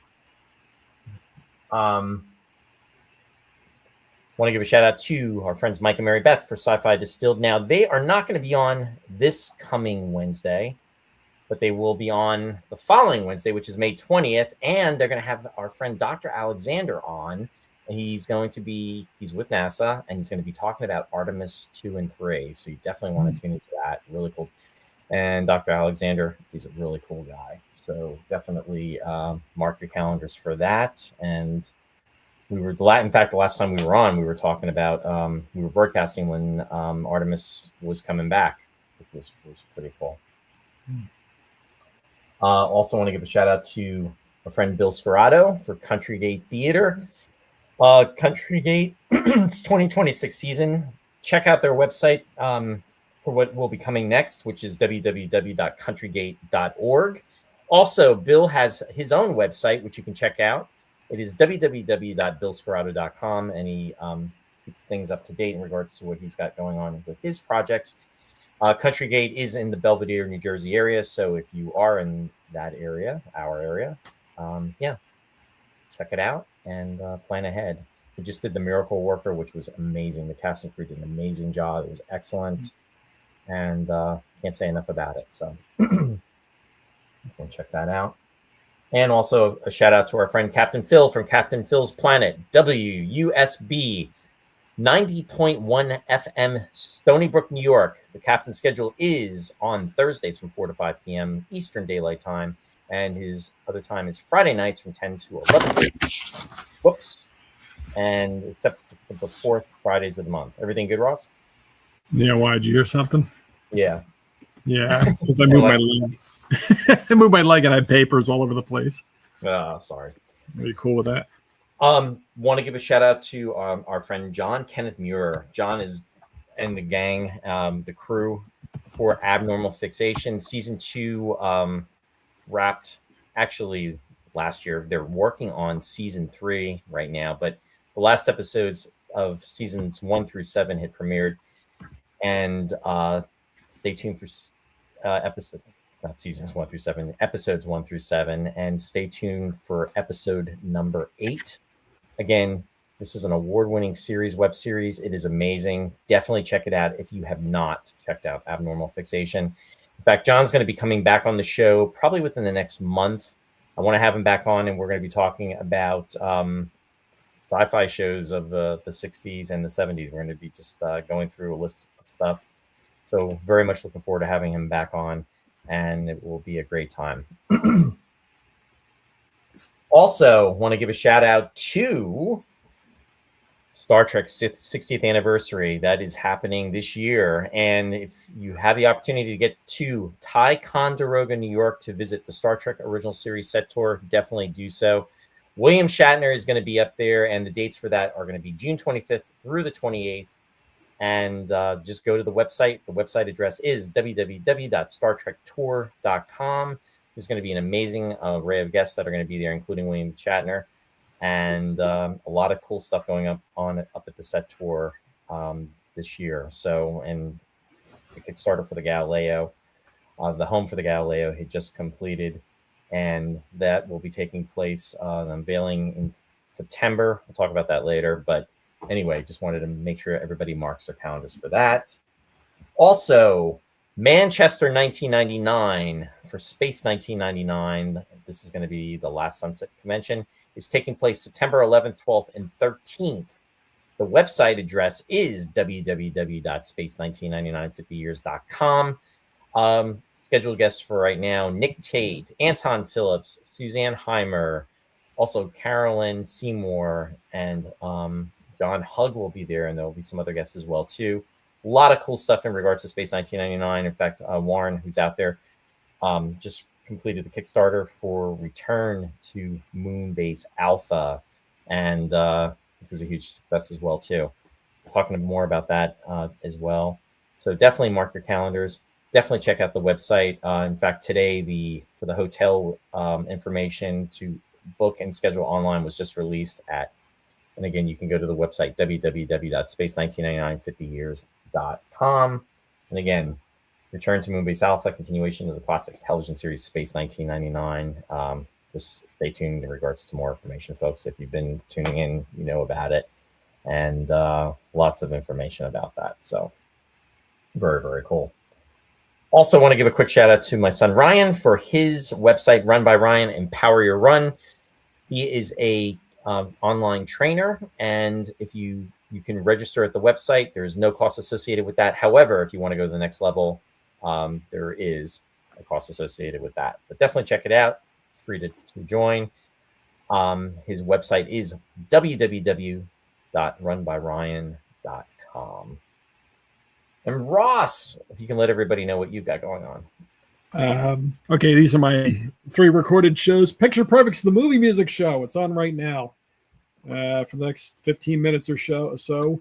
Want to give a shout out to our friends Mike and Mary Beth for Sci-Fi Distilled. Now, they are not going to be on this coming Wednesday, but they will be on the following Wednesday, which is May 20th. And they're going to have our friend Dr. Alexander on. And he's with NASA, and he's going to be talking about Artemis 2 and 3. So you definitely want to tune into that. Really cool. And Dr. Alexander, he's a really cool guy. So definitely mark your calendars for that. And in fact, the last time we were on, we were talking about, we were broadcasting when Artemis was coming back, which was pretty cool. Also want to give a shout out to our friend Bill Scarrato for Country Gate Theater. Country Gate, it's 2026 season. Check out their website for what will be coming next, which is www.countrygate.org. Also, Bill has his own website, which you can check out. It is www.billscarrato.com, and he keeps things up to date in regards to what he's got going on with his projects. Country Gate is in the Belvedere, New Jersey area, so if you are in that area, our area, check it out and plan ahead. We just did The Miracle Worker, which was amazing. The cast and crew did an amazing job. It was excellent, and can't say enough about it. So you can check that out. And also a shout out to our friend Captain Phil from Captain Phil's Planet, WUSB 90.1 FM, Stony Brook, New York. The captain's schedule is on Thursdays from 4 to 5 p.m. Eastern Daylight Time, and his other time is Friday nights from 10 to 11. Whoops. And except for the fourth Fridays of the month. Everything good, Ross? Yeah, why? Did you hear something? Yeah. Yeah, because I moved my leg. I moved my leg and I had papers all over the place. Sorry. Are you cool with that? Want to give a shout out to our friend John Kenneth Muir. John is and the gang, the crew for Abnormal Fixation. Season 2 wrapped actually last year. They're working on season 3 right now, but the last episodes of seasons 1 through 7 had premiered. And stay tuned for episode. Not seasons 1 through 7, episodes 1 through 7, and stay tuned for episode number 8. Again, this is an award-winning web series. It is amazing. Definitely check it out if you have not checked out Abnormal Fixation. In fact, John's going to be coming back on the show probably within the next month. I want to have him back on, and we're going to be talking about sci-fi shows of the 60s and the 70s. We're going to be just going through a list of stuff. So very much looking forward to having him back on, and it will be a great time. Also, want to give a shout out to Star Trek's 60th anniversary. That is happening this year. And if you have the opportunity to get to Ticonderoga, New York to visit the Star Trek original series set tour, definitely do so. William Shatner is going to be up there, and the dates for that are going to be June 25th through the 28th. And just go to the website. The website address is www.startrektour.com. There's going to be an amazing array of guests that are going to be there, including William Shatner, and a lot of cool stuff going up at the set tour this year. So, and the Kickstarter for the Galileo, the home for the Galileo had just completed, and that will be taking place unveiling in September. We'll talk about that later, but anyway, just wanted to make sure everybody marks their calendars for that. Also, Manchester 1999 for Space 1999. This is going to be the last Sunset Convention. It's taking place September 11th, 12th, and 13th. The website address is www.space199950years.com. Scheduled guests for right now: Nick Tate, Anton Phillips, Suzanne Heimer, also Carolyn Seymour, and John Hugg will be there, and there will be some other guests as well too. A lot of cool stuff in regards to Space 1999. In fact, Warren, who's out there, just completed the Kickstarter for Return to Moonbase Alpha, and which was a huge success as well too. Talking more about that as well. So definitely mark your calendars. Definitely check out the website. In fact, today for the hotel information to book and schedule online was just released at. And again, you can go to the website, www.space199950years.com. And again, Return to Moonbase Alpha, continuation of the classic television series Space 1999. Just stay tuned in regards to more information, folks. If you've been tuning in, you know about it. and lots of information about that. So very, very cool. Also want to give a quick shout out to my son Ryan for his website, Run by Ryan, Empower Your Run. He is a online trainer, and if you can register at the website, there's no cost associated with that. However, if you want to go to the next level, there is a cost associated with that. But definitely check it out. It's free to join. His website is www.runbyryan.com. And Ross, if you can let everybody know what you've got going on. Okay, these are my 3 recorded shows. Picture Perfect's the movie music show. It's on right now for the next 15 minutes or so.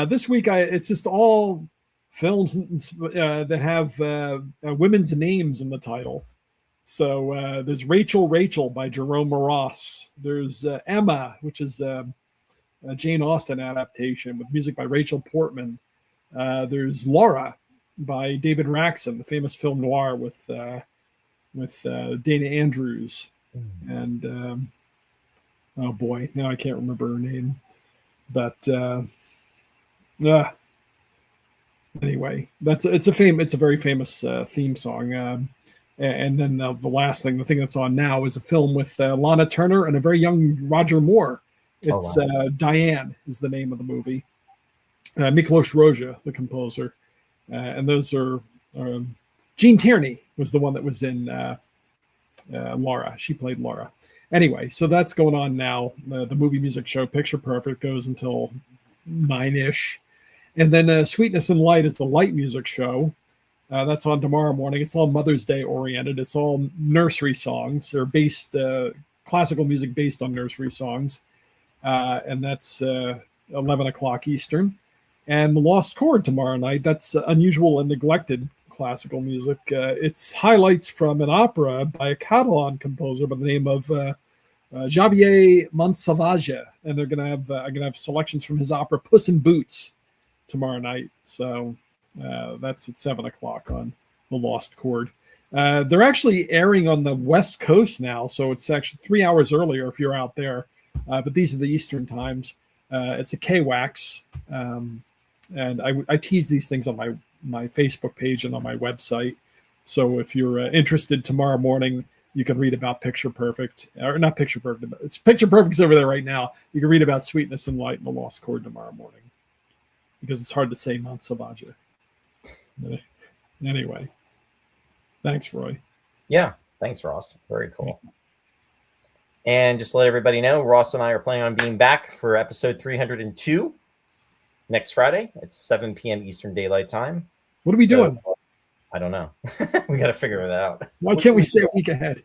This week, it's just all films that have women's names in the title. So there's Rachel by Jerome Ross. There's Emma, which is a Jane Austen adaptation with music by Rachel Portman. There's Laura by David Raxon, the famous film noir with Dana Andrews. And oh boy, now I can't remember her name. But anyway, it's a very famous theme song. And then the last thing, the thing that's on now, is a film with Lana Turner and a very young Roger Moore. It's Diane is the name of the movie. Miklos Rozsa, the composer. And those are Jean Tierney was the one that was in Laura. She played Laura. Anyway, so that's going on now. The movie music show Picture Perfect goes until 9-ish. And then Sweetness and Light is the light music show. That's on tomorrow morning. It's all Mother's Day oriented. It's all nursery songs. They're based classical music based on nursery songs. And that's 11 o'clock Eastern. And The Lost Chord tomorrow night. That's unusual and neglected classical music. It's highlights from an opera by a Catalan composer by the name of Xavier Monsalvatge. And they're gonna have selections from his opera Puss in Boots tomorrow night. So that's at 7 o'clock on The Lost Chord. They're actually airing on the West Coast now, so it's actually 3 hours earlier if you're out there. But these are the Eastern times. It's a KWAX. And I tease these things on my Facebook page and on my website. So if you're interested, tomorrow morning, you can read about Picture Perfect. Or not Picture Perfect, but it's Picture Perfect's over there right now. You can read about Sweetness and Light and The Lost Chord tomorrow morning. Because it's hard to say Monsalvatge. Anyway. Thanks, Roy. Yeah, thanks, Ross. Very cool. And just to let everybody know, Ross and I are planning on being back for episode 302 next Friday at 7 p.m. Eastern Daylight Time. What are we doing? I don't know. We got to figure it out. Why can't we stay a week ahead?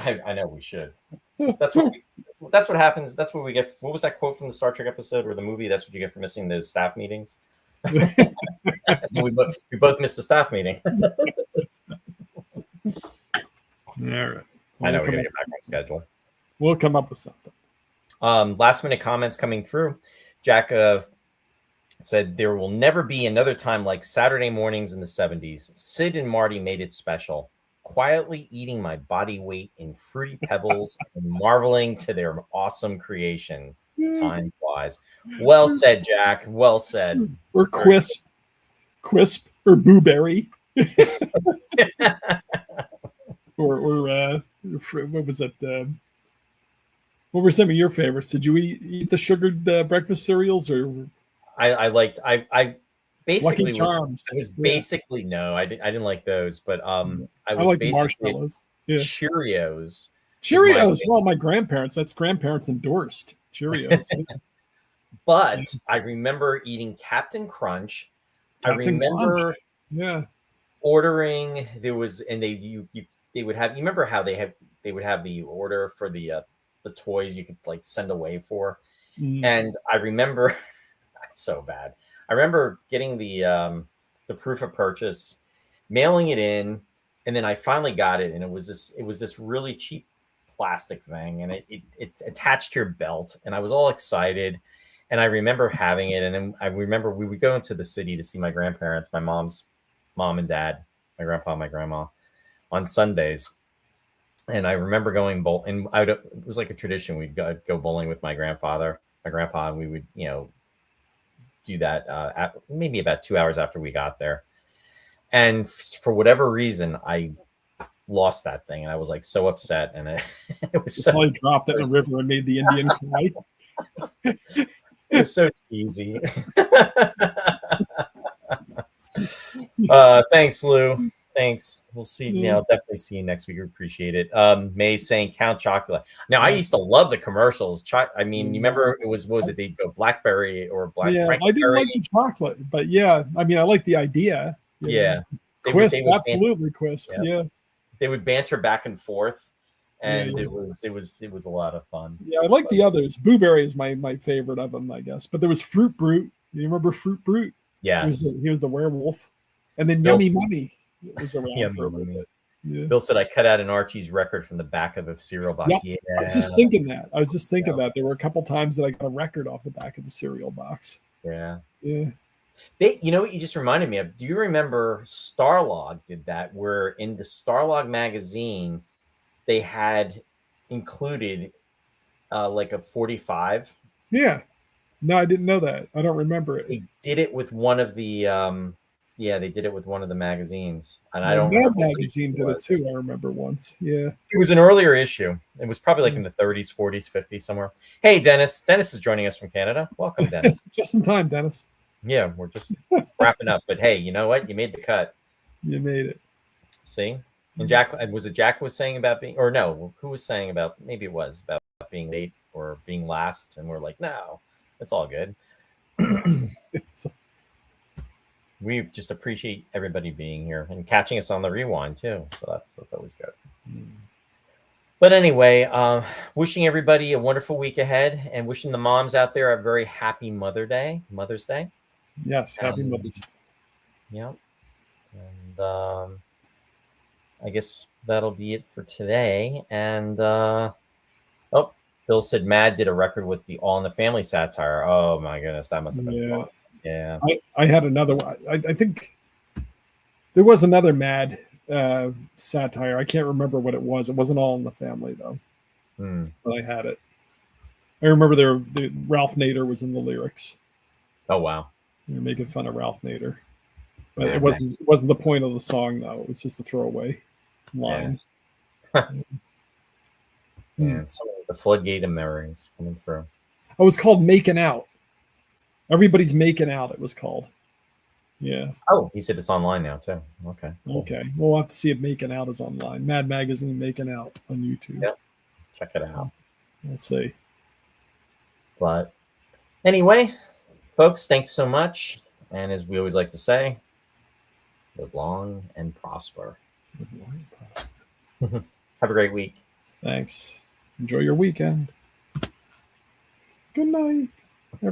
I know we should. That's what happens. That's what we get. What was that quote from the Star Trek episode or the movie? That's what you get for missing those staff meetings. we both missed a staff meeting. All right. I know we're gonna get back on schedule. We'll come up with something. Last minute comments coming through. Jack said there will never be another time like Saturday mornings in the 70s. Sid and Marty made it special. Quietly eating my body weight in Fruity Pebbles and marveling to their awesome creation. Time flies. Well said, Jack. Well said. Or Quisp or Booberry. or what was it? What were some of your favorites? Did you eat the sugared breakfast cereals or? I basically Lucky Charms. I was basically no, I didn't like those, but I was like basically marshmallows. Yeah. Cheerios. Well, my grandparents. That's grandparents endorsed Cheerios. But I remember eating Captain Crunch. Captain Crunch. Yeah. Ordering. There was, and they would have. You remember how they would have the order for the toys you could like send away for, and I remember. So bad. I remember getting the proof of purchase, mailing it in, and then I finally got it, and it was this really cheap plastic thing, and it attached to your belt, and I was all excited, and I remember having it, and then I remember we would go into the city to see my grandparents, my mom's mom and dad, my grandpa, and my grandma, on Sundays, and I remember going it was like a tradition. We'd go bowling with my grandfather. my grandpa, and we would, do that maybe about 2 hours after we got there. And for whatever reason, I lost that thing, and I was like so upset, and it was You so probably dropped it in a river and made the Indian cry. it was so cheesy. Thanks, Lou. Thanks. We'll see. Yeah. I'll definitely see you next week. We appreciate it. May saying Count Chocula. Now, I Yeah. used to love the commercials. I mean, you Yeah. remember it was, what was it? They'd go Blackberry or Black Yeah, I didn't like the chocolate, but yeah, I mean, I like the idea. Yeah. Quisp, They would absolutely Quisp. Yeah. They would banter back and forth, and Yeah. it was a lot of fun. Yeah, I like the others. Blueberry is my favorite of them, I guess. But there was Fruit Brute. You remember Fruit Brute? Yes. He was the werewolf. And then Bill Yummy said- Mummy was around Yummy for a little Mummy. bit. Yeah. Bill said I cut out an Archie's record from the back of a cereal box. Yep. Yeah. I was just thinking that. There were a couple times that I got a record off the back of the cereal box. Yeah. Yeah. You know what you just reminded me of? Do you remember Starlog did that, where in the Starlog magazine they had included like a 45? Yeah. No, I didn't know that. I don't remember it. They did it with one of the they did it with one of the magazines, and I The don't Mad remember what magazine did it too. I remember once. Yeah. It was an earlier issue. It was probably like in the 30s, 40s, 50s, somewhere. Hey, Dennis. Dennis is joining us from Canada. Welcome, Dennis. Just in time, Dennis. Yeah, we're just wrapping up. But hey, you know what? You made the cut. You made it. See? And Jack, was it Jack was saying about being, or no, who was saying about, maybe it was about being late or being last. And we're like, no, it's all good. We just appreciate everybody being here and catching us on the rewind too. So that's always good. But anyway, wishing everybody a wonderful week ahead, and wishing the moms out there a very happy Mother's Day. Yes, happy Mother's Day. Yeah. And I guess that'll be it for today. And Bill said Mad did a record with the All in the Family satire. Oh my goodness, that must have been fun. Yeah. I had another one. I think there was another Mad satire. I can't remember what it was. It wasn't All in the Family though. But I had it. I remember Ralph Nader was in the lyrics. Oh wow. You're making fun of Ralph Nader. But it wasn't the point of the song though. It was just a throwaway line. And some of the floodgate of memories coming through. It was called Making Out. Everybody's Making Out, it was called. Yeah. Oh, he said it's online now too. Okay. Cool. Okay. We'll have to see if Making Out is online. Mad Magazine Making Out on YouTube. Yep. Check it out. We'll see. But anyway, folks, thanks so much. And as we always like to say, live long and prosper. Live long and prosper. Have a great week. Thanks. Enjoy your weekend. Good night.